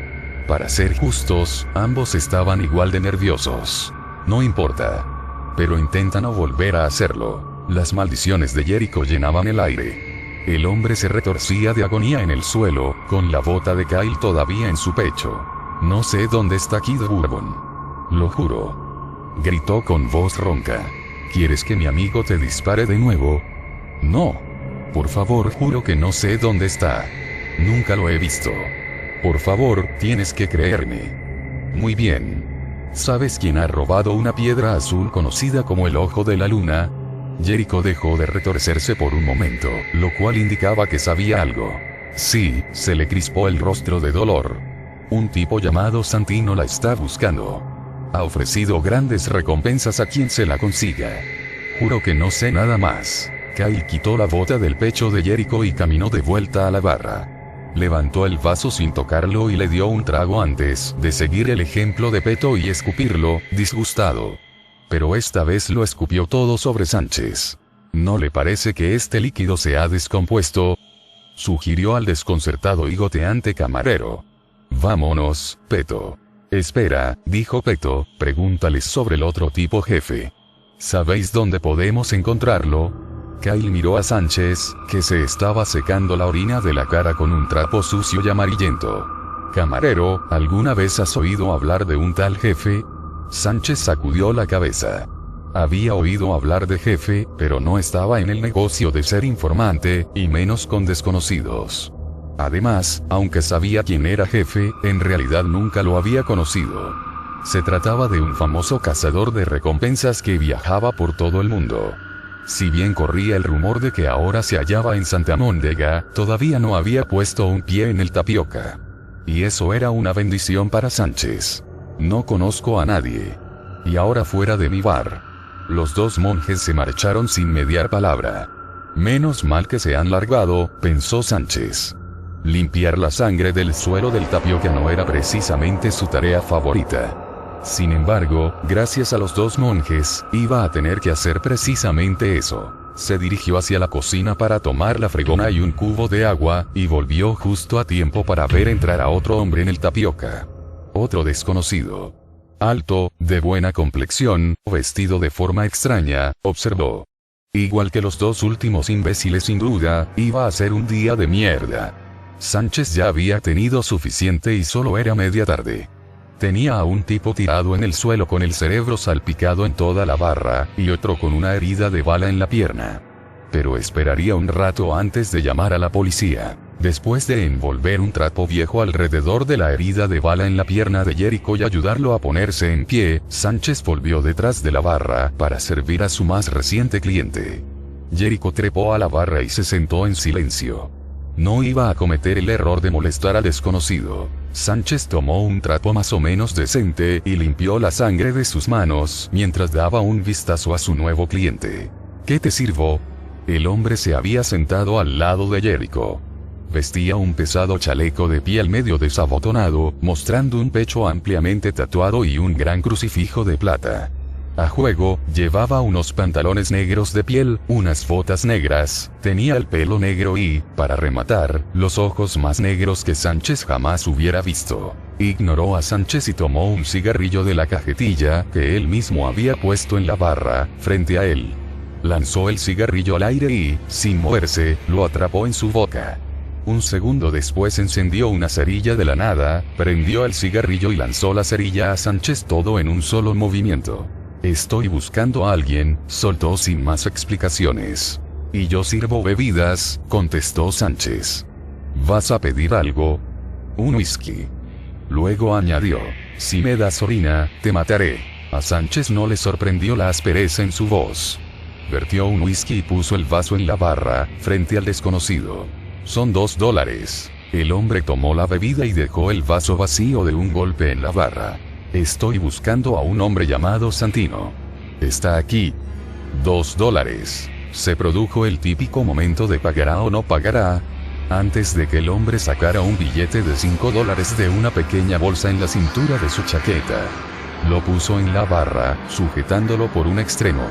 Para ser justos, ambos estaban igual de nerviosos. No importa. Pero intenta no volver a hacerlo. Las maldiciones de Jericho llenaban el aire. El hombre se retorcía de agonía en el suelo, con la bota de Kyle todavía en su pecho. No sé dónde está Kid Bourbon. Lo juro. Gritó con voz ronca. ¿Quieres que mi amigo te dispare de nuevo? No. Por favor, juro que no sé dónde está. Nunca lo he visto. Por favor, tienes que creerme. Muy bien. ¿Sabes quién ha robado una piedra azul conocida como el Ojo de la Luna? Jericho dejó de retorcerse por un momento, lo cual indicaba que sabía algo. Sí, se le crispó el rostro de dolor. Un tipo llamado Santino la está buscando. Ha ofrecido grandes recompensas a quien se la consiga. Juro que no sé nada más. Kyle quitó la bota del pecho de Jericho y caminó de vuelta a la barra. Levantó el vaso sin tocarlo y le dio un trago antes de seguir el ejemplo de Peto y escupirlo, disgustado. Pero esta vez lo escupió todo sobre Sánchez. ¿No le parece que este líquido se ha descompuesto?, sugirió al desconcertado y goteante camarero. Vámonos, Peto. Espera, dijo Peto, pregúntales sobre el otro tipo jefe. ¿Sabéis dónde podemos encontrarlo? Kyle miró a Sánchez, que se estaba secando la orina de la cara con un trapo sucio y amarillento. Camarero, ¿alguna vez has oído hablar de un tal jefe? Sánchez sacudió la cabeza. Había oído hablar de jefe, pero no estaba en el negocio de ser informante, y menos con desconocidos. Además, aunque sabía quién era jefe, en realidad nunca lo había conocido. Se trataba de un famoso cazador de recompensas que viajaba por todo el mundo. Si bien corría el rumor de que ahora se hallaba en Santa Móndega, todavía no había puesto un pie en el Tapioca. Y eso era una bendición para Sánchez. No conozco a nadie. Y ahora fuera de mi bar. Los dos monjes se marcharon sin mediar palabra. Menos mal que se han largado, pensó Sánchez. Limpiar la sangre del suelo del Tapioca no era precisamente su tarea favorita. Sin embargo, gracias a los dos monjes, iba a tener que hacer precisamente eso. Se dirigió hacia la cocina para tomar la fregona y un cubo de agua, y volvió justo a tiempo para ver entrar a otro hombre en el Tapioca. Otro desconocido. Alto, de buena complexión, vestido de forma extraña, observó. Igual que los dos últimos imbéciles sin duda, iba a ser un día de mierda. Sánchez ya había tenido suficiente y solo era media tarde. Tenía a un tipo tirado en el suelo con el cerebro salpicado en toda la barra, y otro con una herida de bala en la pierna. Pero esperaría un rato antes de llamar a la policía. Después de envolver un trapo viejo alrededor de la herida de bala en la pierna de Jericho y ayudarlo a ponerse en pie, Sánchez volvió detrás de la barra para servir a su más reciente cliente. Jericho trepó a la barra y se sentó en silencio. No iba a cometer el error de molestar al desconocido. Sánchez tomó un trapo más o menos decente y limpió la sangre de sus manos mientras daba un vistazo a su nuevo cliente. ¿Qué te sirvo? El hombre se había sentado al lado de Jericho. Vestía un pesado chaleco de piel medio desabotonado, mostrando un pecho ampliamente tatuado y un gran crucifijo de plata. A juego, llevaba unos pantalones negros de piel, unas botas negras, tenía el pelo negro y, para rematar, los ojos más negros que Sánchez jamás hubiera visto. Ignoró a Sánchez y tomó un cigarrillo de la cajetilla que él mismo había puesto en la barra, frente a él. Lanzó el cigarrillo al aire y, sin moverse, lo atrapó en su boca. Un segundo después encendió una cerilla de la nada, prendió el cigarrillo y lanzó la cerilla a Sánchez todo en un solo movimiento. Estoy buscando a alguien, soltó sin más explicaciones. Y yo sirvo bebidas, contestó Sánchez. ¿Vas a pedir algo? Un whisky. Luego añadió, si me das orina, te mataré. A Sánchez no le sorprendió la aspereza en su voz. Vertió un whisky y puso el vaso en la barra, frente al desconocido. Son $2. El hombre tomó la bebida y dejó el vaso vacío de un golpe en la barra. Estoy buscando a un hombre llamado Santino. Está aquí. $2. Se produjo el típico momento de pagará o no pagará, antes de que el hombre sacara un billete de $5 de una pequeña bolsa en la cintura de su chaqueta. Lo puso en la barra, sujetándolo por un extremo.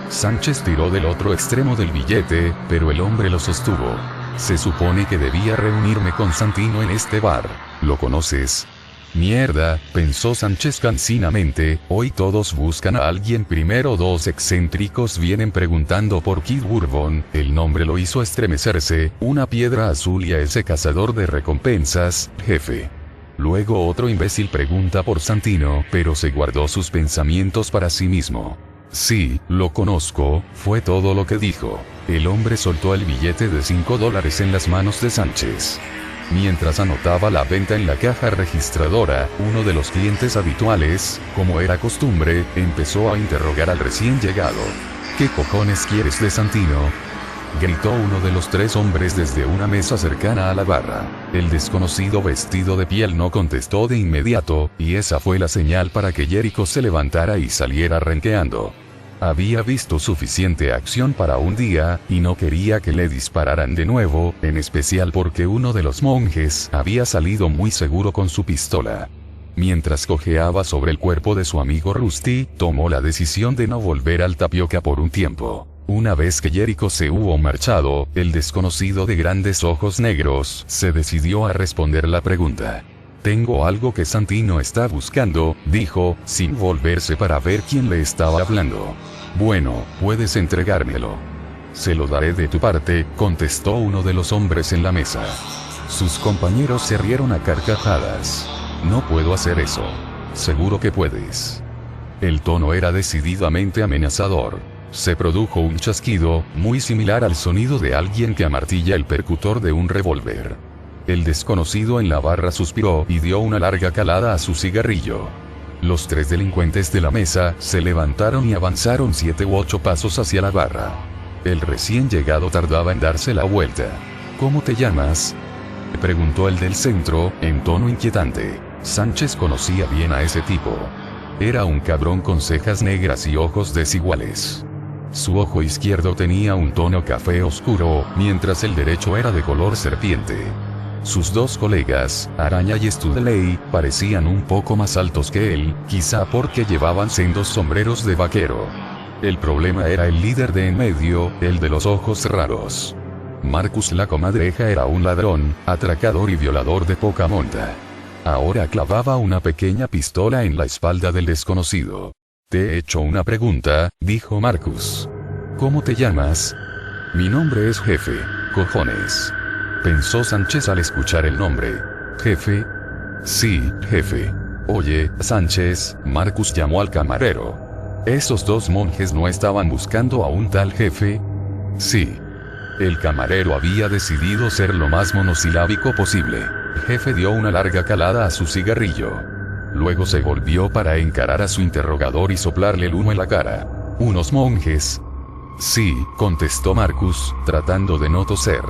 Sánchez tiró del otro extremo del billete, pero el hombre lo sostuvo. Se supone que debía reunirme con Santino en este bar. ¿Lo conoces? Mierda, pensó Sánchez cansinamente, hoy todos buscan a alguien. Primero dos excéntricos vienen preguntando por Kid Bourbon, el nombre lo hizo estremecerse, una piedra azul y a ese cazador de recompensas, jefe. Luego otro imbécil pregunta por Santino, pero se guardó sus pensamientos para sí mismo. Sí, lo conozco, fue todo lo que dijo. El hombre soltó el billete de $5 en las manos de Sánchez. Mientras anotaba la venta en la caja registradora, uno de los clientes habituales, como era costumbre, empezó a interrogar al recién llegado. ¿Qué cojones quieres de Santino?, gritó uno de los tres hombres desde una mesa cercana a la barra. El desconocido vestido de piel no contestó de inmediato, y esa fue la señal para que Jericho se levantara y saliera renqueando. Había visto suficiente acción para un día, y no quería que le dispararan de nuevo, en especial porque uno de los monjes había salido muy seguro con su pistola. Mientras cojeaba sobre el cuerpo de su amigo Rusty, tomó la decisión de no volver al Tapioca por un tiempo. Una vez que Jericho se hubo marchado, el desconocido de grandes ojos negros se decidió a responder la pregunta. Tengo algo que Santino está buscando, dijo, sin volverse para ver quién le estaba hablando. Bueno, puedes entregármelo. Se lo daré de tu parte, contestó uno de los hombres en la mesa. Sus compañeros se rieron a carcajadas. No puedo hacer eso. Seguro que puedes. El tono era decididamente amenazador. Se produjo un chasquido, muy similar al sonido de alguien que amartilla el percutor de un revólver. El desconocido en la barra suspiró y dio una larga calada a su cigarrillo. Los tres delincuentes de la mesa se levantaron y avanzaron 7 u 8 pasos hacia la barra. El recién llegado tardaba en darse la vuelta. ¿Cómo te llamas?, preguntó el del centro, en tono inquietante. Sánchez conocía bien a ese tipo. Era un cabrón con cejas negras y ojos desiguales. Su ojo izquierdo tenía un tono café oscuro, mientras el derecho era de color serpiente. Sus dos colegas, Araña y Studley, parecían un poco más altos que él, quizá porque llevaban sendos sombreros de vaquero. El problema era el líder de en medio, el de los ojos raros. Marcus la Comadreja era un ladrón, atracador y violador de poca monta. Ahora clavaba una pequeña pistola en la espalda del desconocido. Te he hecho una pregunta, dijo Marcus. ¿Cómo te llamas? Mi nombre es Jefe, cojones. Pensó Sánchez al escuchar el nombre. ¿Jefe? Sí, jefe. Oye, Sánchez, Marcus llamó al camarero. ¿Esos dos monjes no estaban buscando a un tal jefe? Sí. El camarero había decidido ser lo más monosilábico posible. El jefe dio una larga calada a su cigarrillo. Luego se volvió para encarar a su interrogador y soplarle el humo en la cara. ¿Unos monjes? Sí, contestó Marcus, tratando de no toser.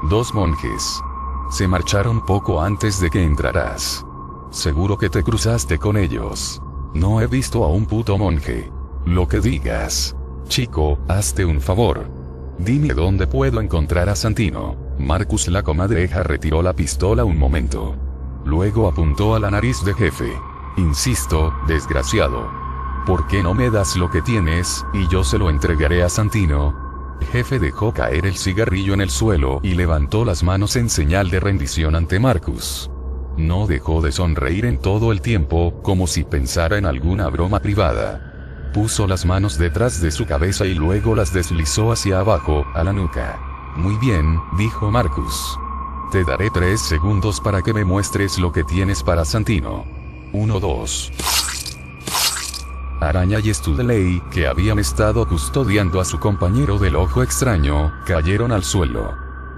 2 monjes. Se marcharon poco antes de que entraras. Seguro que te cruzaste con ellos. No he visto a un puto monje. Lo que digas. Chico, hazte un favor. Dime dónde puedo encontrar a Santino. Marcus la Comadreja retiró la pistola un momento. Luego apuntó a la nariz de Jefe. Insisto, desgraciado. ¿Por qué no me das lo que tienes, y yo se lo entregaré a Santino? El jefe dejó caer el cigarrillo en el suelo y levantó las manos en señal de rendición ante Marcus. No dejó de sonreír en todo el tiempo, como si pensara en alguna broma privada. Puso las manos detrás de su cabeza y luego las deslizó hacia abajo, a la nuca. Muy bien, dijo Marcus. Te daré 3 segundos para que me muestres lo que tienes para Santino. 1, 2. Araña y Studley, que habían estado custodiando a su compañero del ojo extraño, cayeron al suelo.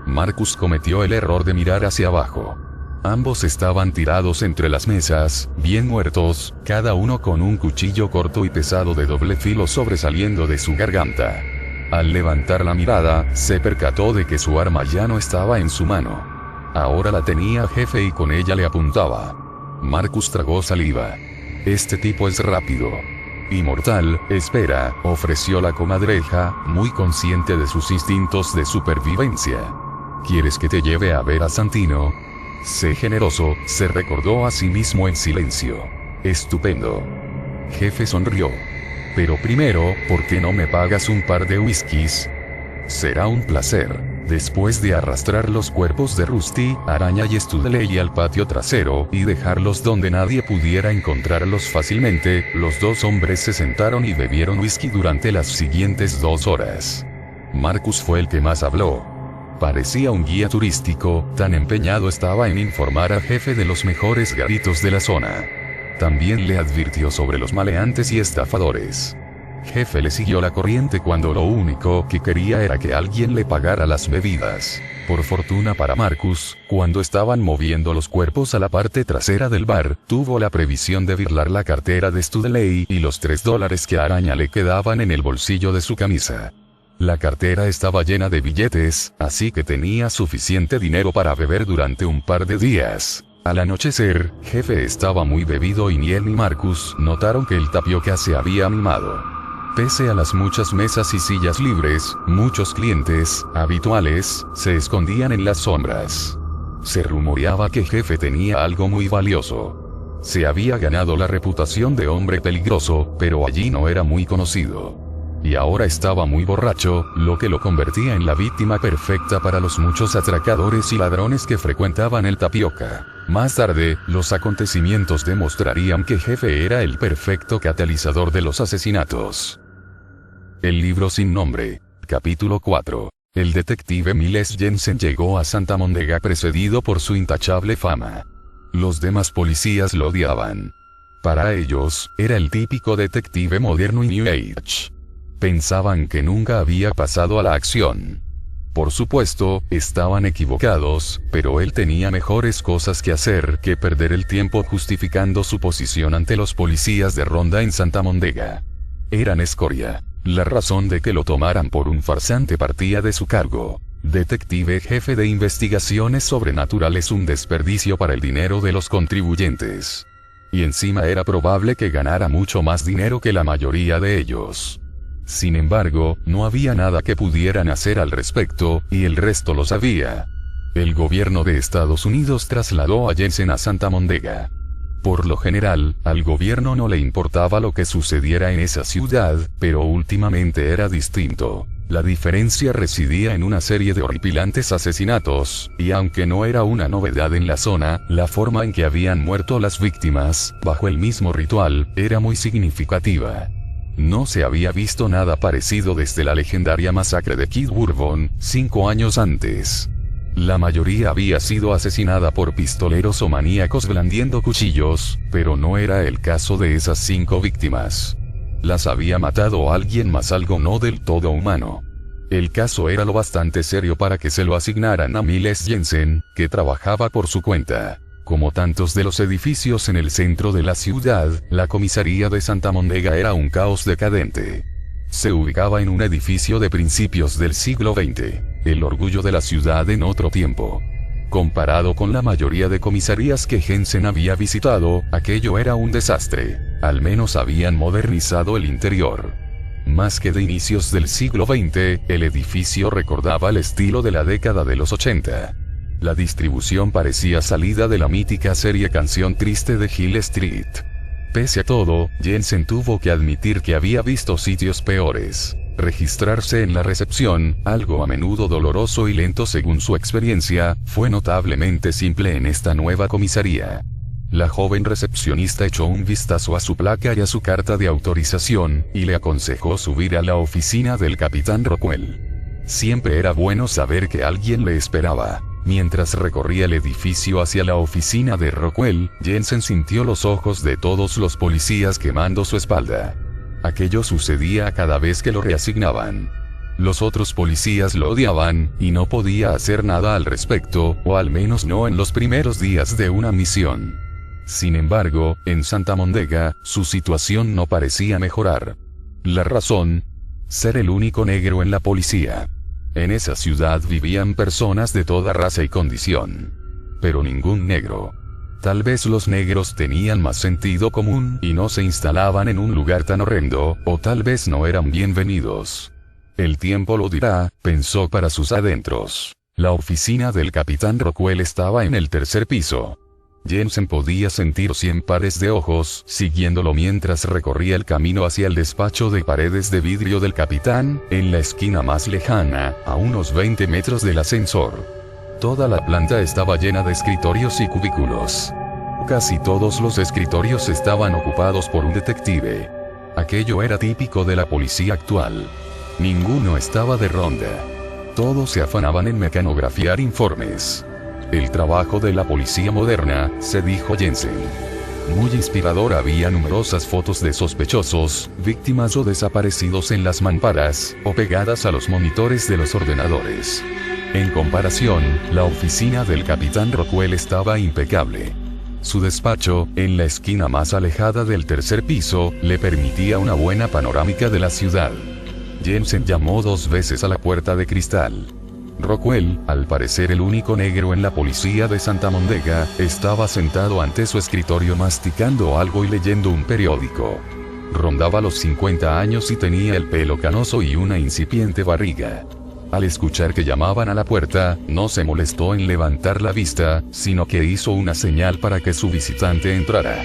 Marcus cometió el error de mirar hacia abajo. Ambos estaban tirados entre las mesas, bien muertos, cada uno con un cuchillo corto y pesado de doble filo sobresaliendo de su garganta. Al levantar la mirada, se percató de que su arma ya no estaba en su mano. Ahora la tenía Jefe y con ella le apuntaba. Marcus tragó saliva. Este tipo es rápido y mortal. Espera, ofreció la comadreja, muy consciente de sus instintos de supervivencia. ¿Quieres que te lleve a ver a Santino? Sé generoso, se recordó a sí mismo en silencio. Estupendo. Jefe sonrió. Pero primero, ¿por qué no me pagas un par de whiskies? Será un placer. Después de arrastrar los cuerpos de Rusty, Araña y Studley al patio trasero, y dejarlos donde nadie pudiera encontrarlos fácilmente, los dos hombres se sentaron y bebieron whisky durante las siguientes 2 horas. Marcus fue el que más habló. Parecía un guía turístico, tan empeñado estaba en informar al jefe de los mejores garitos de la zona. También le advirtió sobre los maleantes y estafadores. Jefe le siguió la corriente cuando lo único que quería era que alguien le pagara las bebidas. Por fortuna para Marcus, cuando estaban moviendo los cuerpos a la parte trasera del bar, tuvo la previsión de birlar la cartera de Studley y los $3 que a Araña le quedaban en el bolsillo de su camisa. La cartera estaba llena de billetes, así que tenía suficiente dinero para beber durante un par de días. Al anochecer, Jefe estaba muy bebido y ni él ni Marcus notaron que el tapioca se había mimado. Pese a las muchas mesas y sillas libres, muchos clientes, habituales, se escondían en las sombras. Se rumoreaba que Jefe tenía algo muy valioso. Se había ganado la reputación de hombre peligroso, pero allí no era muy conocido. Y ahora estaba muy borracho, lo que lo convertía en la víctima perfecta para los muchos atracadores y ladrones que frecuentaban el tapioca. Más tarde, los acontecimientos demostrarían que Jefe era el perfecto catalizador de los asesinatos. El libro sin nombre. Capítulo 4. El detective Miles Jensen llegó a Santa Mondega precedido por su intachable fama. Los demás policías lo odiaban. Para ellos, era el típico detective moderno y New Age. Pensaban que nunca había pasado a la acción. Por supuesto, estaban equivocados, pero él tenía mejores cosas que hacer que perder el tiempo justificando su posición ante los policías de ronda en Santa Mondega. Eran escoria. La razón de que lo tomaran por un farsante partía de su cargo. Detective jefe de investigaciones sobrenaturales, un desperdicio para el dinero de los contribuyentes. Y encima era probable que ganara mucho más dinero que la mayoría de ellos. Sin embargo, no había nada que pudieran hacer al respecto, y el resto lo sabía. El gobierno de Estados Unidos trasladó a Jensen a Santa Mondega. Por lo general, al gobierno no le importaba lo que sucediera en esa ciudad, pero últimamente era distinto. La diferencia residía en una serie de horripilantes asesinatos, y aunque no era una novedad en la zona, la forma en que habían muerto las víctimas, bajo el mismo ritual, era muy significativa. No se había visto nada parecido desde la legendaria masacre de Kid Bourbon, 5 años antes. La mayoría había sido asesinada por pistoleros o maníacos blandiendo cuchillos, pero no era el caso de esas 5 víctimas. Las había matado alguien más, algo no del todo humano. El caso era lo bastante serio para que se lo asignaran a Miles Jensen, que trabajaba por su cuenta. Como tantos de los edificios en el centro de la ciudad, la comisaría de Santa Mondega era un caos decadente. Se ubicaba en un edificio de principios del siglo XX, el orgullo de la ciudad en otro tiempo. Comparado con la mayoría de comisarías que Jensen había visitado, aquello era un desastre. Al menos habían modernizado el interior. Más que de inicios del siglo XX, el edificio recordaba el estilo de la década de los 80. La distribución parecía salida de la mítica serie Canción Triste de Hill Street. Pese a todo, Jensen tuvo que admitir que había visto sitios peores. Registrarse en la recepción, algo a menudo doloroso y lento según su experiencia, fue notablemente simple en esta nueva comisaría. La joven recepcionista echó un vistazo a su placa y a su carta de autorización, y le aconsejó subir a la oficina del capitán Rockwell. Siempre era bueno saber que alguien le esperaba. Mientras recorría el edificio hacia la oficina de Rockwell, Jensen sintió los ojos de todos los policías quemando su espalda. Aquello sucedía cada vez que lo reasignaban. Los otros policías lo odiaban, y no podía hacer nada al respecto, o al menos no en los primeros días de una misión. Sin embargo, en Santa Mondega, su situación no parecía mejorar. La razón: ser el único negro en la policía. En esa ciudad vivían personas de toda raza y condición. Pero ningún negro. Tal vez los negros tenían más sentido común y no se instalaban en un lugar tan horrendo, o tal vez no eran bienvenidos. El tiempo lo dirá, pensó para sus adentros. La oficina del capitán Rockwell estaba en el tercer piso. Jensen podía sentir 100 pares de ojos siguiéndolo mientras recorría el camino hacia el despacho de paredes de vidrio del capitán, en la esquina más lejana, a unos 20 metros del ascensor. Toda la planta estaba llena de escritorios y cubículos. Casi todos los escritorios estaban ocupados por un detective. Aquello era típico de la policía actual. Ninguno estaba de ronda. Todos se afanaban en mecanografiar informes. El trabajo de la policía moderna, se dijo Jensen. Muy inspirador, había numerosas fotos de sospechosos, víctimas o desaparecidos en las mamparas, o pegadas a los monitores de los ordenadores. En comparación, la oficina del capitán Rockwell estaba impecable. Su despacho, en la esquina más alejada del tercer piso, le permitía una buena panorámica de la ciudad. Jensen llamó 2 veces a la puerta de cristal. Rockwell, al parecer el único negro en la policía de Santa Mondega, estaba sentado ante su escritorio masticando algo y leyendo un periódico. Rondaba los 50 años y tenía el pelo canoso y una incipiente barriga. Al escuchar que llamaban a la puerta, no se molestó en levantar la vista, sino que hizo una señal para que su visitante entrara.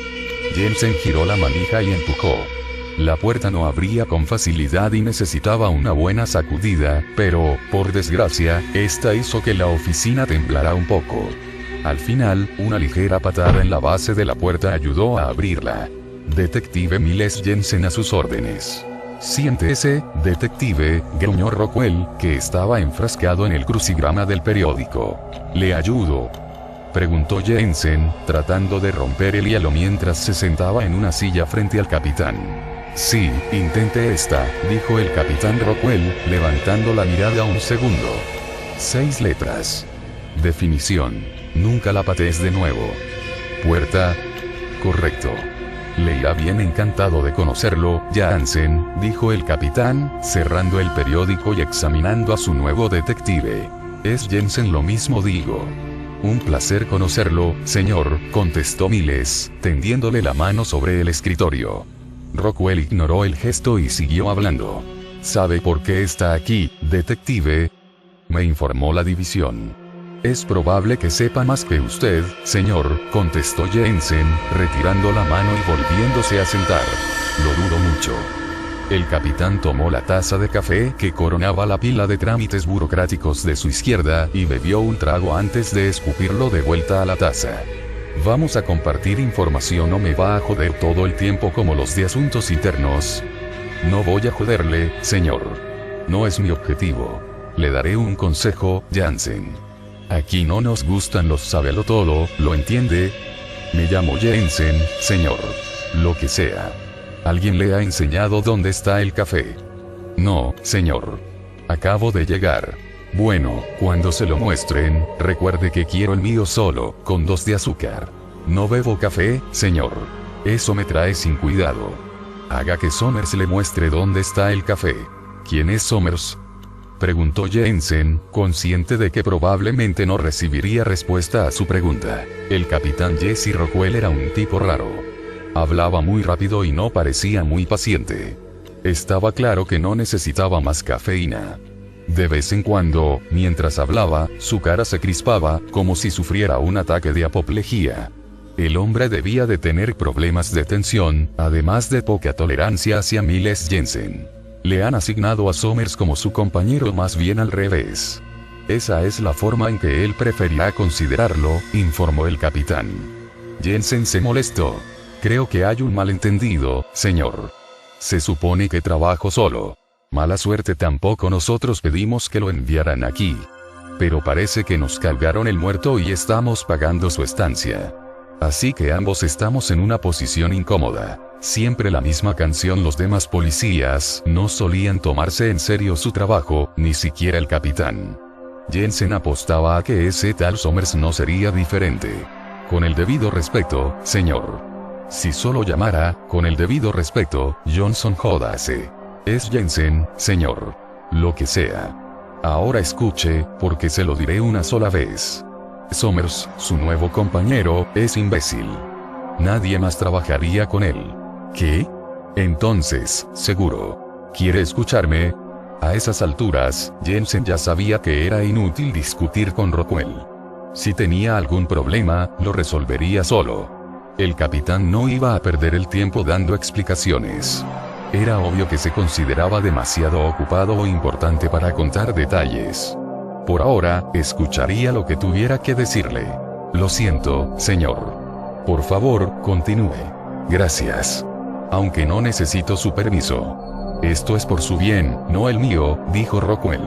Jensen giró la manija y empujó. La puerta no abría con facilidad y necesitaba una buena sacudida, pero, por desgracia, esta hizo que la oficina temblara un poco. Al final, una ligera patada en la base de la puerta ayudó a abrirla. Detective Miles Jensen a sus órdenes. Siéntese, detective, gruñó Rockwell, que estaba enfrascado en el crucigrama del periódico. ¿Le ayudo?, preguntó Jensen, tratando de romper el hielo mientras se sentaba en una silla frente al capitán. Sí, intente esta, dijo el capitán Rockwell, levantando la mirada un segundo. 6 letras. Definición. Nunca la patees de nuevo. Puerta. Correcto. Le irá bien, encantado de conocerlo, Jansen, dijo el capitán, cerrando el periódico y examinando a su nuevo detective. Es Jensen, lo mismo digo. Un placer conocerlo, señor, contestó Miles, tendiéndole la mano sobre el escritorio. Rockwell ignoró el gesto y siguió hablando. ¿Sabe por qué está aquí, detective?, me informó la división. Es probable que sepa más que usted, señor, contestó Jensen, retirando la mano y volviéndose a sentar. Lo dudo mucho. El capitán tomó la taza de café que coronaba la pila de trámites burocráticos de su izquierda y bebió un trago antes de escupirlo de vuelta a la taza. ¿Vamos a compartir información o me va a joder todo el tiempo como los de asuntos internos? No voy a joderle, señor. No es mi objetivo. Le daré un consejo, Jansen. Aquí no nos gustan los sabelotodo, ¿lo entiende? Me llamo Jensen, señor. Lo que sea. ¿Alguien le ha enseñado dónde está el café? No, señor. Acabo de llegar. Bueno, cuando se lo muestren, recuerde que quiero el mío solo, con 2 de azúcar. No bebo café, señor. Eso me trae sin cuidado. Haga que Somers le muestre dónde está el café. ¿Quién es Somers?, preguntó Jensen, consciente de que probablemente no recibiría respuesta a su pregunta. El capitán Jesse Rockwell era un tipo raro. Hablaba muy rápido y no parecía muy paciente. Estaba claro que no necesitaba más cafeína. De vez en cuando, mientras hablaba, su cara se crispaba, como si sufriera un ataque de apoplejía. El hombre debía de tener problemas de tensión, además de poca tolerancia hacia Miles Jensen. Le han asignado a Somers como su compañero, más bien al revés. Esa es la forma en que él preferirá considerarlo, informó el capitán. Jensen se molestó. Creo que hay un malentendido, señor. Se supone que trabajo solo. Mala suerte, tampoco nosotros pedimos que lo enviaran aquí. Pero parece que nos cargaron el muerto y estamos pagando su estancia. Así que ambos estamos en una posición incómoda. Siempre la misma canción. Los demás policías no solían tomarse en serio su trabajo, ni siquiera el capitán. Jensen apostaba a que ese tal Somers no sería diferente. Con el debido respeto, señor. Si solo llamara, con el debido respeto, Johnson, jódase. Es Jensen, señor. Lo que sea. Ahora escuche, porque se lo diré una sola vez. Somers, su nuevo compañero, es imbécil. Nadie más trabajaría con él. ¿Qué? Entonces, seguro. ¿Quiere escucharme? A esas alturas, Jensen ya sabía que era inútil discutir con Rockwell. Si tenía algún problema, lo resolvería solo. El capitán no iba a perder el tiempo dando explicaciones. Era obvio que se consideraba demasiado ocupado o importante para contar detalles. Por ahora, escucharía lo que tuviera que decirle. Lo siento, señor. Por favor, continúe. Gracias. Aunque no necesito su permiso. Esto es por su bien, no el mío, dijo Rockwell.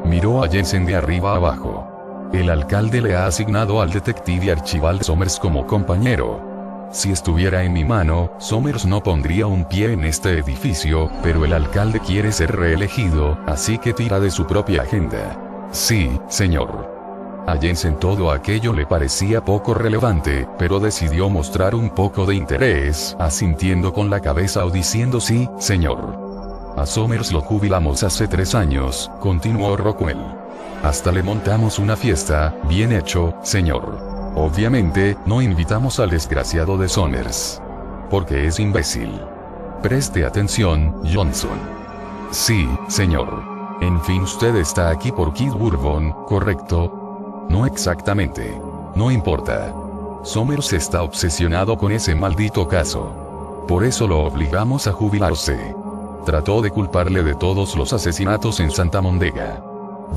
Miró a Jensen de arriba abajo. El alcalde le ha asignado al detective Archibald Somers como compañero. Si estuviera en mi mano, Somers no pondría un pie en este edificio, pero el alcalde quiere ser reelegido, así que tira de su propia agenda. Sí, señor. A Jensen todo aquello le parecía poco relevante, pero decidió mostrar un poco de interés, asintiendo con la cabeza o diciendo sí, señor. A Somers lo jubilamos hace 3 años, continuó Rockwell. Hasta le montamos una fiesta, bien hecho, señor. Obviamente, no invitamos al desgraciado de Somers. Porque es imbécil. Preste atención, Johnson. Sí, señor. En fin, usted está aquí por Kid Bourbon, ¿correcto? No exactamente. No importa. Somers está obsesionado con ese maldito caso. Por eso lo obligamos a jubilarse. Trató de culparle de todos los asesinatos en Santa Mondega.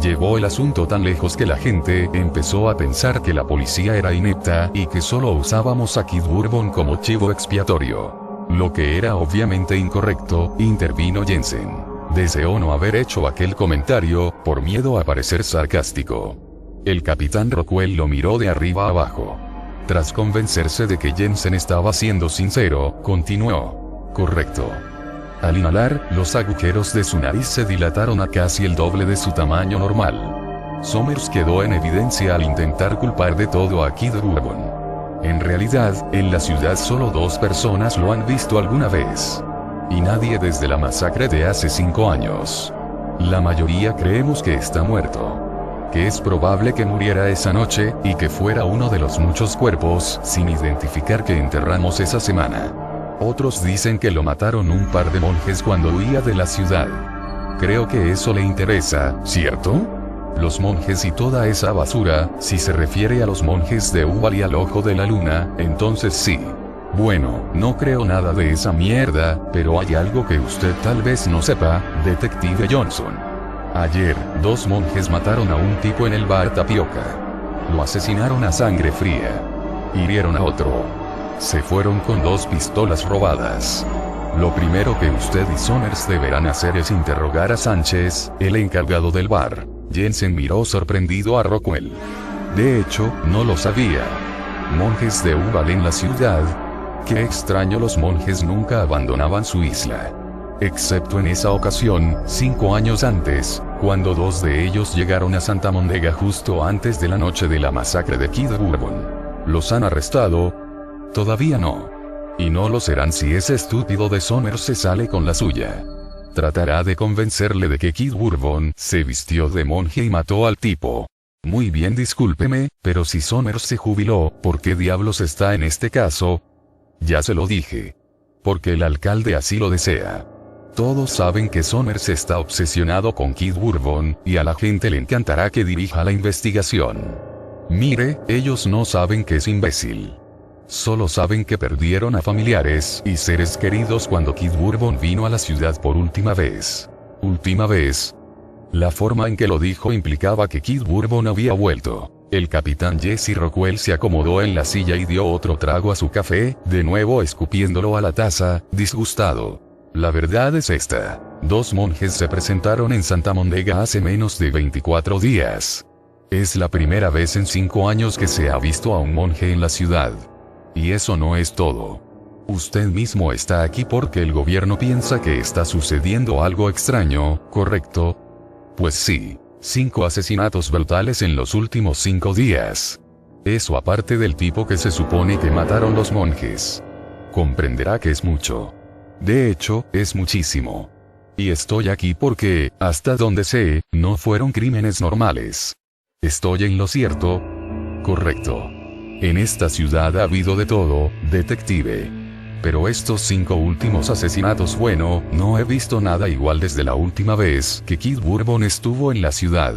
Llevó el asunto tan lejos que la gente empezó a pensar que la policía era inepta y que solo usábamos a Kid Bourbon como chivo expiatorio. Lo que era obviamente incorrecto, intervino Jensen. Deseó no haber hecho aquel comentario, por miedo a parecer sarcástico. El capitán Rockwell lo miró de arriba abajo. Tras convencerse de que Jensen estaba siendo sincero, continuó. Correcto. Al inhalar, los agujeros de su nariz se dilataron a casi el doble de su tamaño normal. Somers quedó en evidencia al intentar culpar de todo a Kid Bourbon. En realidad, en la ciudad solo 2 personas lo han visto alguna vez. Y nadie desde la masacre de hace 5 años. La mayoría creemos que está muerto. Que es probable que muriera esa noche, y que fuera uno de los muchos cuerpos sin identificar que enterramos esa semana. Otros dicen que lo mataron un par de monjes cuando huía de la ciudad. Creo que eso le interesa, ¿cierto? Los monjes y toda esa basura, si se refiere a los monjes de Ubal y al Ojo de la Luna, entonces sí. Bueno, no creo nada de esa mierda, pero hay algo que usted tal vez no sepa, detective Johnson. Ayer, 2 monjes mataron a un tipo en el bar Tapioca. Lo asesinaron a sangre fría. Hirieron a otro. Se fueron con 2 pistolas robadas. Lo primero que usted y Somers deberán hacer es interrogar a Sánchez, el encargado del bar. Jensen miró sorprendido a Rockwell. De hecho, no lo sabía. Monjes de Ubal en la ciudad. Qué extraño, los monjes nunca abandonaban su isla. Excepto en esa ocasión, 5 años antes, cuando 2 de ellos llegaron a Santa Mondega justo antes de la noche de la masacre de Kid Bourbon. ¿Los han arrestado? Todavía no. Y no lo serán si ese estúpido de Somers se sale con la suya. Tratará de convencerle de que Kid Bourbon se vistió de monje y mató al tipo. Muy bien, discúlpeme, pero si Somers se jubiló, ¿por qué diablos está en este caso? Ya se lo dije. Porque el alcalde así lo desea. Todos saben que Somers está obsesionado con Kid Bourbon, y a la gente le encantará que dirija la investigación. Mire, ellos no saben que es imbécil. Solo saben que perdieron a familiares y seres queridos cuando Kid Bourbon vino a la ciudad por última vez. ¿Última vez? La forma en que lo dijo implicaba que Kid Bourbon había vuelto. El capitán Jesse Rockwell se acomodó en la silla y dio otro trago a su café, de nuevo escupiéndolo a la taza, disgustado. La verdad es esta. 2 monjes se presentaron en Santa Mondega hace menos de 24 días. Es la primera vez en 5 años que se ha visto a un monje en la ciudad. Y eso no es todo. Usted mismo está aquí porque el gobierno piensa que está sucediendo algo extraño, ¿correcto? Pues sí, 5 asesinatos brutales en los últimos 5 días. Eso aparte del tipo que se supone que mataron los monjes. Comprenderá que es mucho. De hecho, es muchísimo. Y estoy aquí porque, hasta donde sé, no fueron crímenes normales. ¿Estoy en lo cierto? Correcto. En esta ciudad ha habido de todo, detective. Pero estos 5 últimos asesinatos, bueno, no he visto nada igual desde la última vez que Kid Bourbon estuvo en la ciudad.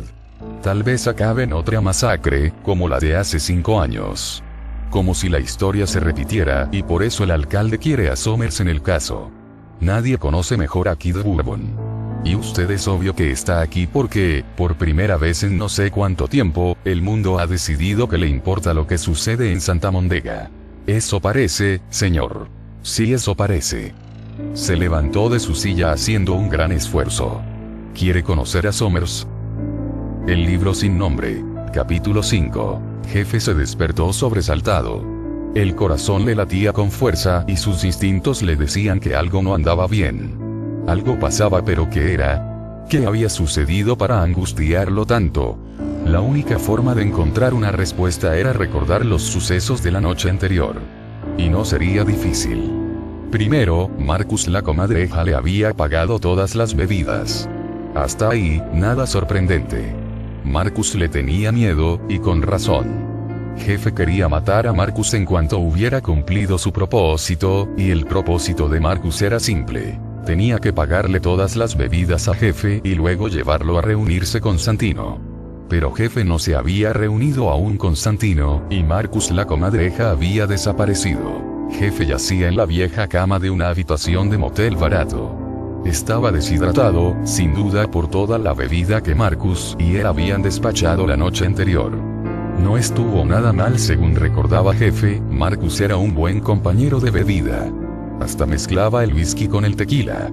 Tal vez acabe en otra masacre, como la de hace 5 años. Como si la historia se repitiera, y por eso el alcalde quiere a Somers en el caso. Nadie conoce mejor a Kid Bourbon. Y usted es obvio que está aquí porque, por primera vez en no sé cuánto tiempo, el mundo ha decidido que le importa lo que sucede en Santa Mondega. Eso parece, señor. Sí, eso parece. Se levantó de su silla haciendo un gran esfuerzo. ¿Quiere conocer a Somers? El libro sin nombre. Capítulo 5. Jefe se despertó sobresaltado. El corazón le latía con fuerza y sus instintos le decían que algo no andaba bien. Algo pasaba, pero ¿qué era? ¿Qué había sucedido para angustiarlo tanto? La única forma de encontrar una respuesta era recordar los sucesos de la noche anterior. Y no sería difícil. Primero, Marcus la comadreja le había pagado todas las bebidas. Hasta ahí, nada sorprendente. Marcus le tenía miedo, y con razón. Jefe quería matar a Marcus en cuanto hubiera cumplido su propósito, y el propósito de Marcus era simple. Tenía que pagarle todas las bebidas a Jefe y luego llevarlo a reunirse con Santino. Pero Jefe no se había reunido aún con Santino, y Marcus la comadreja había desaparecido. Jefe yacía en la vieja cama de una habitación de motel barato. Estaba deshidratado, sin duda por toda la bebida que Marcus y él habían despachado la noche anterior. No estuvo nada mal según recordaba Jefe, Marcus era un buen compañero de bebida. Hasta mezclaba el whisky con el tequila.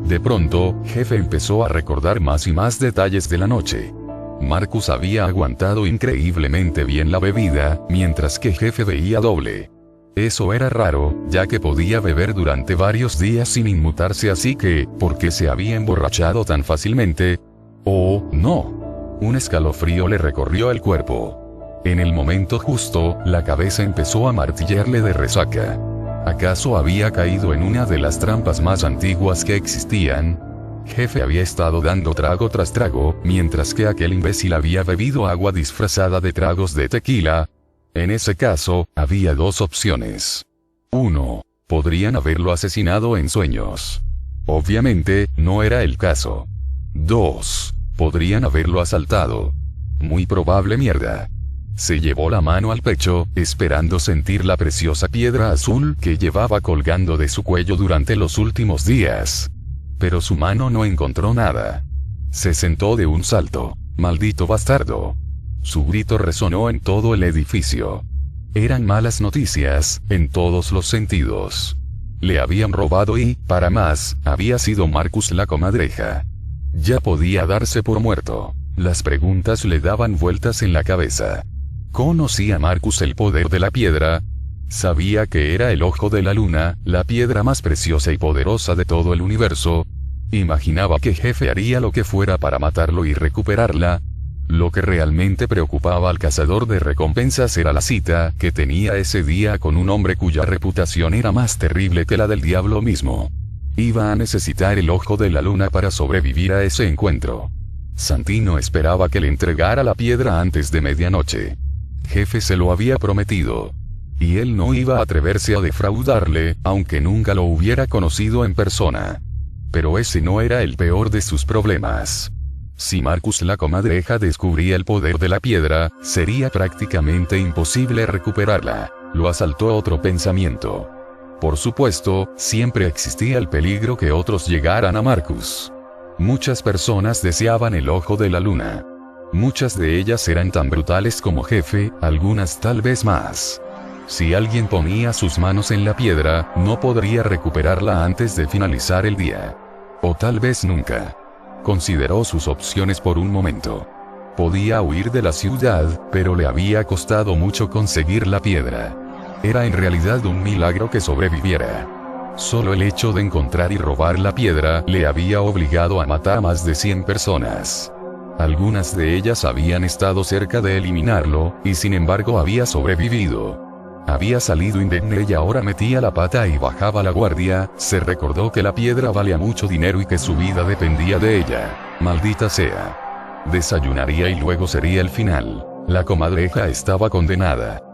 De pronto, Jefe empezó a recordar más y más detalles de la noche. Marcus había aguantado increíblemente bien la bebida, mientras que Jefe veía doble. Eso era raro, ya que podía beber durante varios días sin inmutarse, así que, ¿por qué se había emborrachado tan fácilmente? ¡Oh, no! Un escalofrío le recorrió el cuerpo. En el momento justo, la cabeza empezó a martillarle de resaca. ¿Acaso había caído en una de las trampas más antiguas que existían? Jefe había estado dando trago tras trago, mientras que aquel imbécil había bebido agua disfrazada de tragos de tequila. En ese caso, había 2 opciones. 1. Podrían haberlo asesinado en sueños. Obviamente, no era el caso. 2. Podrían haberlo asaltado. Muy probable mierda. Se llevó la mano al pecho, esperando sentir la preciosa piedra azul que llevaba colgando de su cuello durante los últimos días. Pero su mano no encontró nada. Se sentó de un salto. ¡Maldito bastardo! Su grito resonó en todo el edificio. Eran malas noticias, en todos los sentidos. Le habían robado y, para más, había sido Marcus la comadreja. Ya podía darse por muerto. Las preguntas le daban vueltas en la cabeza. ¿Conocía Marcus el poder de la piedra? Sabía que era el ojo de la luna, la piedra más preciosa y poderosa de todo el universo. Imaginaba que Jefe haría lo que fuera para matarlo y recuperarla. Lo que realmente preocupaba al cazador de recompensas era la cita que tenía ese día con un hombre cuya reputación era más terrible que la del diablo mismo. Iba a necesitar el ojo de la luna para sobrevivir a ese encuentro. Santino esperaba que le entregara la piedra antes de medianoche. Jefe se lo había prometido. Y él no iba a atreverse a defraudarle, aunque nunca lo hubiera conocido en persona. Pero ese no era el peor de sus problemas. Si Marcus la comadreja descubría el poder de la piedra, sería prácticamente imposible recuperarla. Lo asaltó otro pensamiento. Por supuesto, siempre existía el peligro que otros llegaran a Marcus. Muchas personas deseaban el ojo de la luna. Muchas de ellas eran tan brutales como Jefe, algunas tal vez más. Si alguien ponía sus manos en la piedra, no podría recuperarla antes de finalizar el día. O tal vez nunca. Consideró sus opciones por un momento. Podía huir de la ciudad, pero le había costado mucho conseguir la piedra. Era en realidad un milagro que sobreviviera. Solo el hecho de encontrar y robar la piedra le había obligado a matar a más de 100 personas. Algunas de ellas habían estado cerca de eliminarlo, y sin embargo había sobrevivido. Había salido indemne y ahora metía la pata y bajaba la guardia. Se recordó que la piedra valía mucho dinero y que su vida dependía de ella. Maldita sea. Desayunaría y luego sería el final. La comadreja estaba condenada.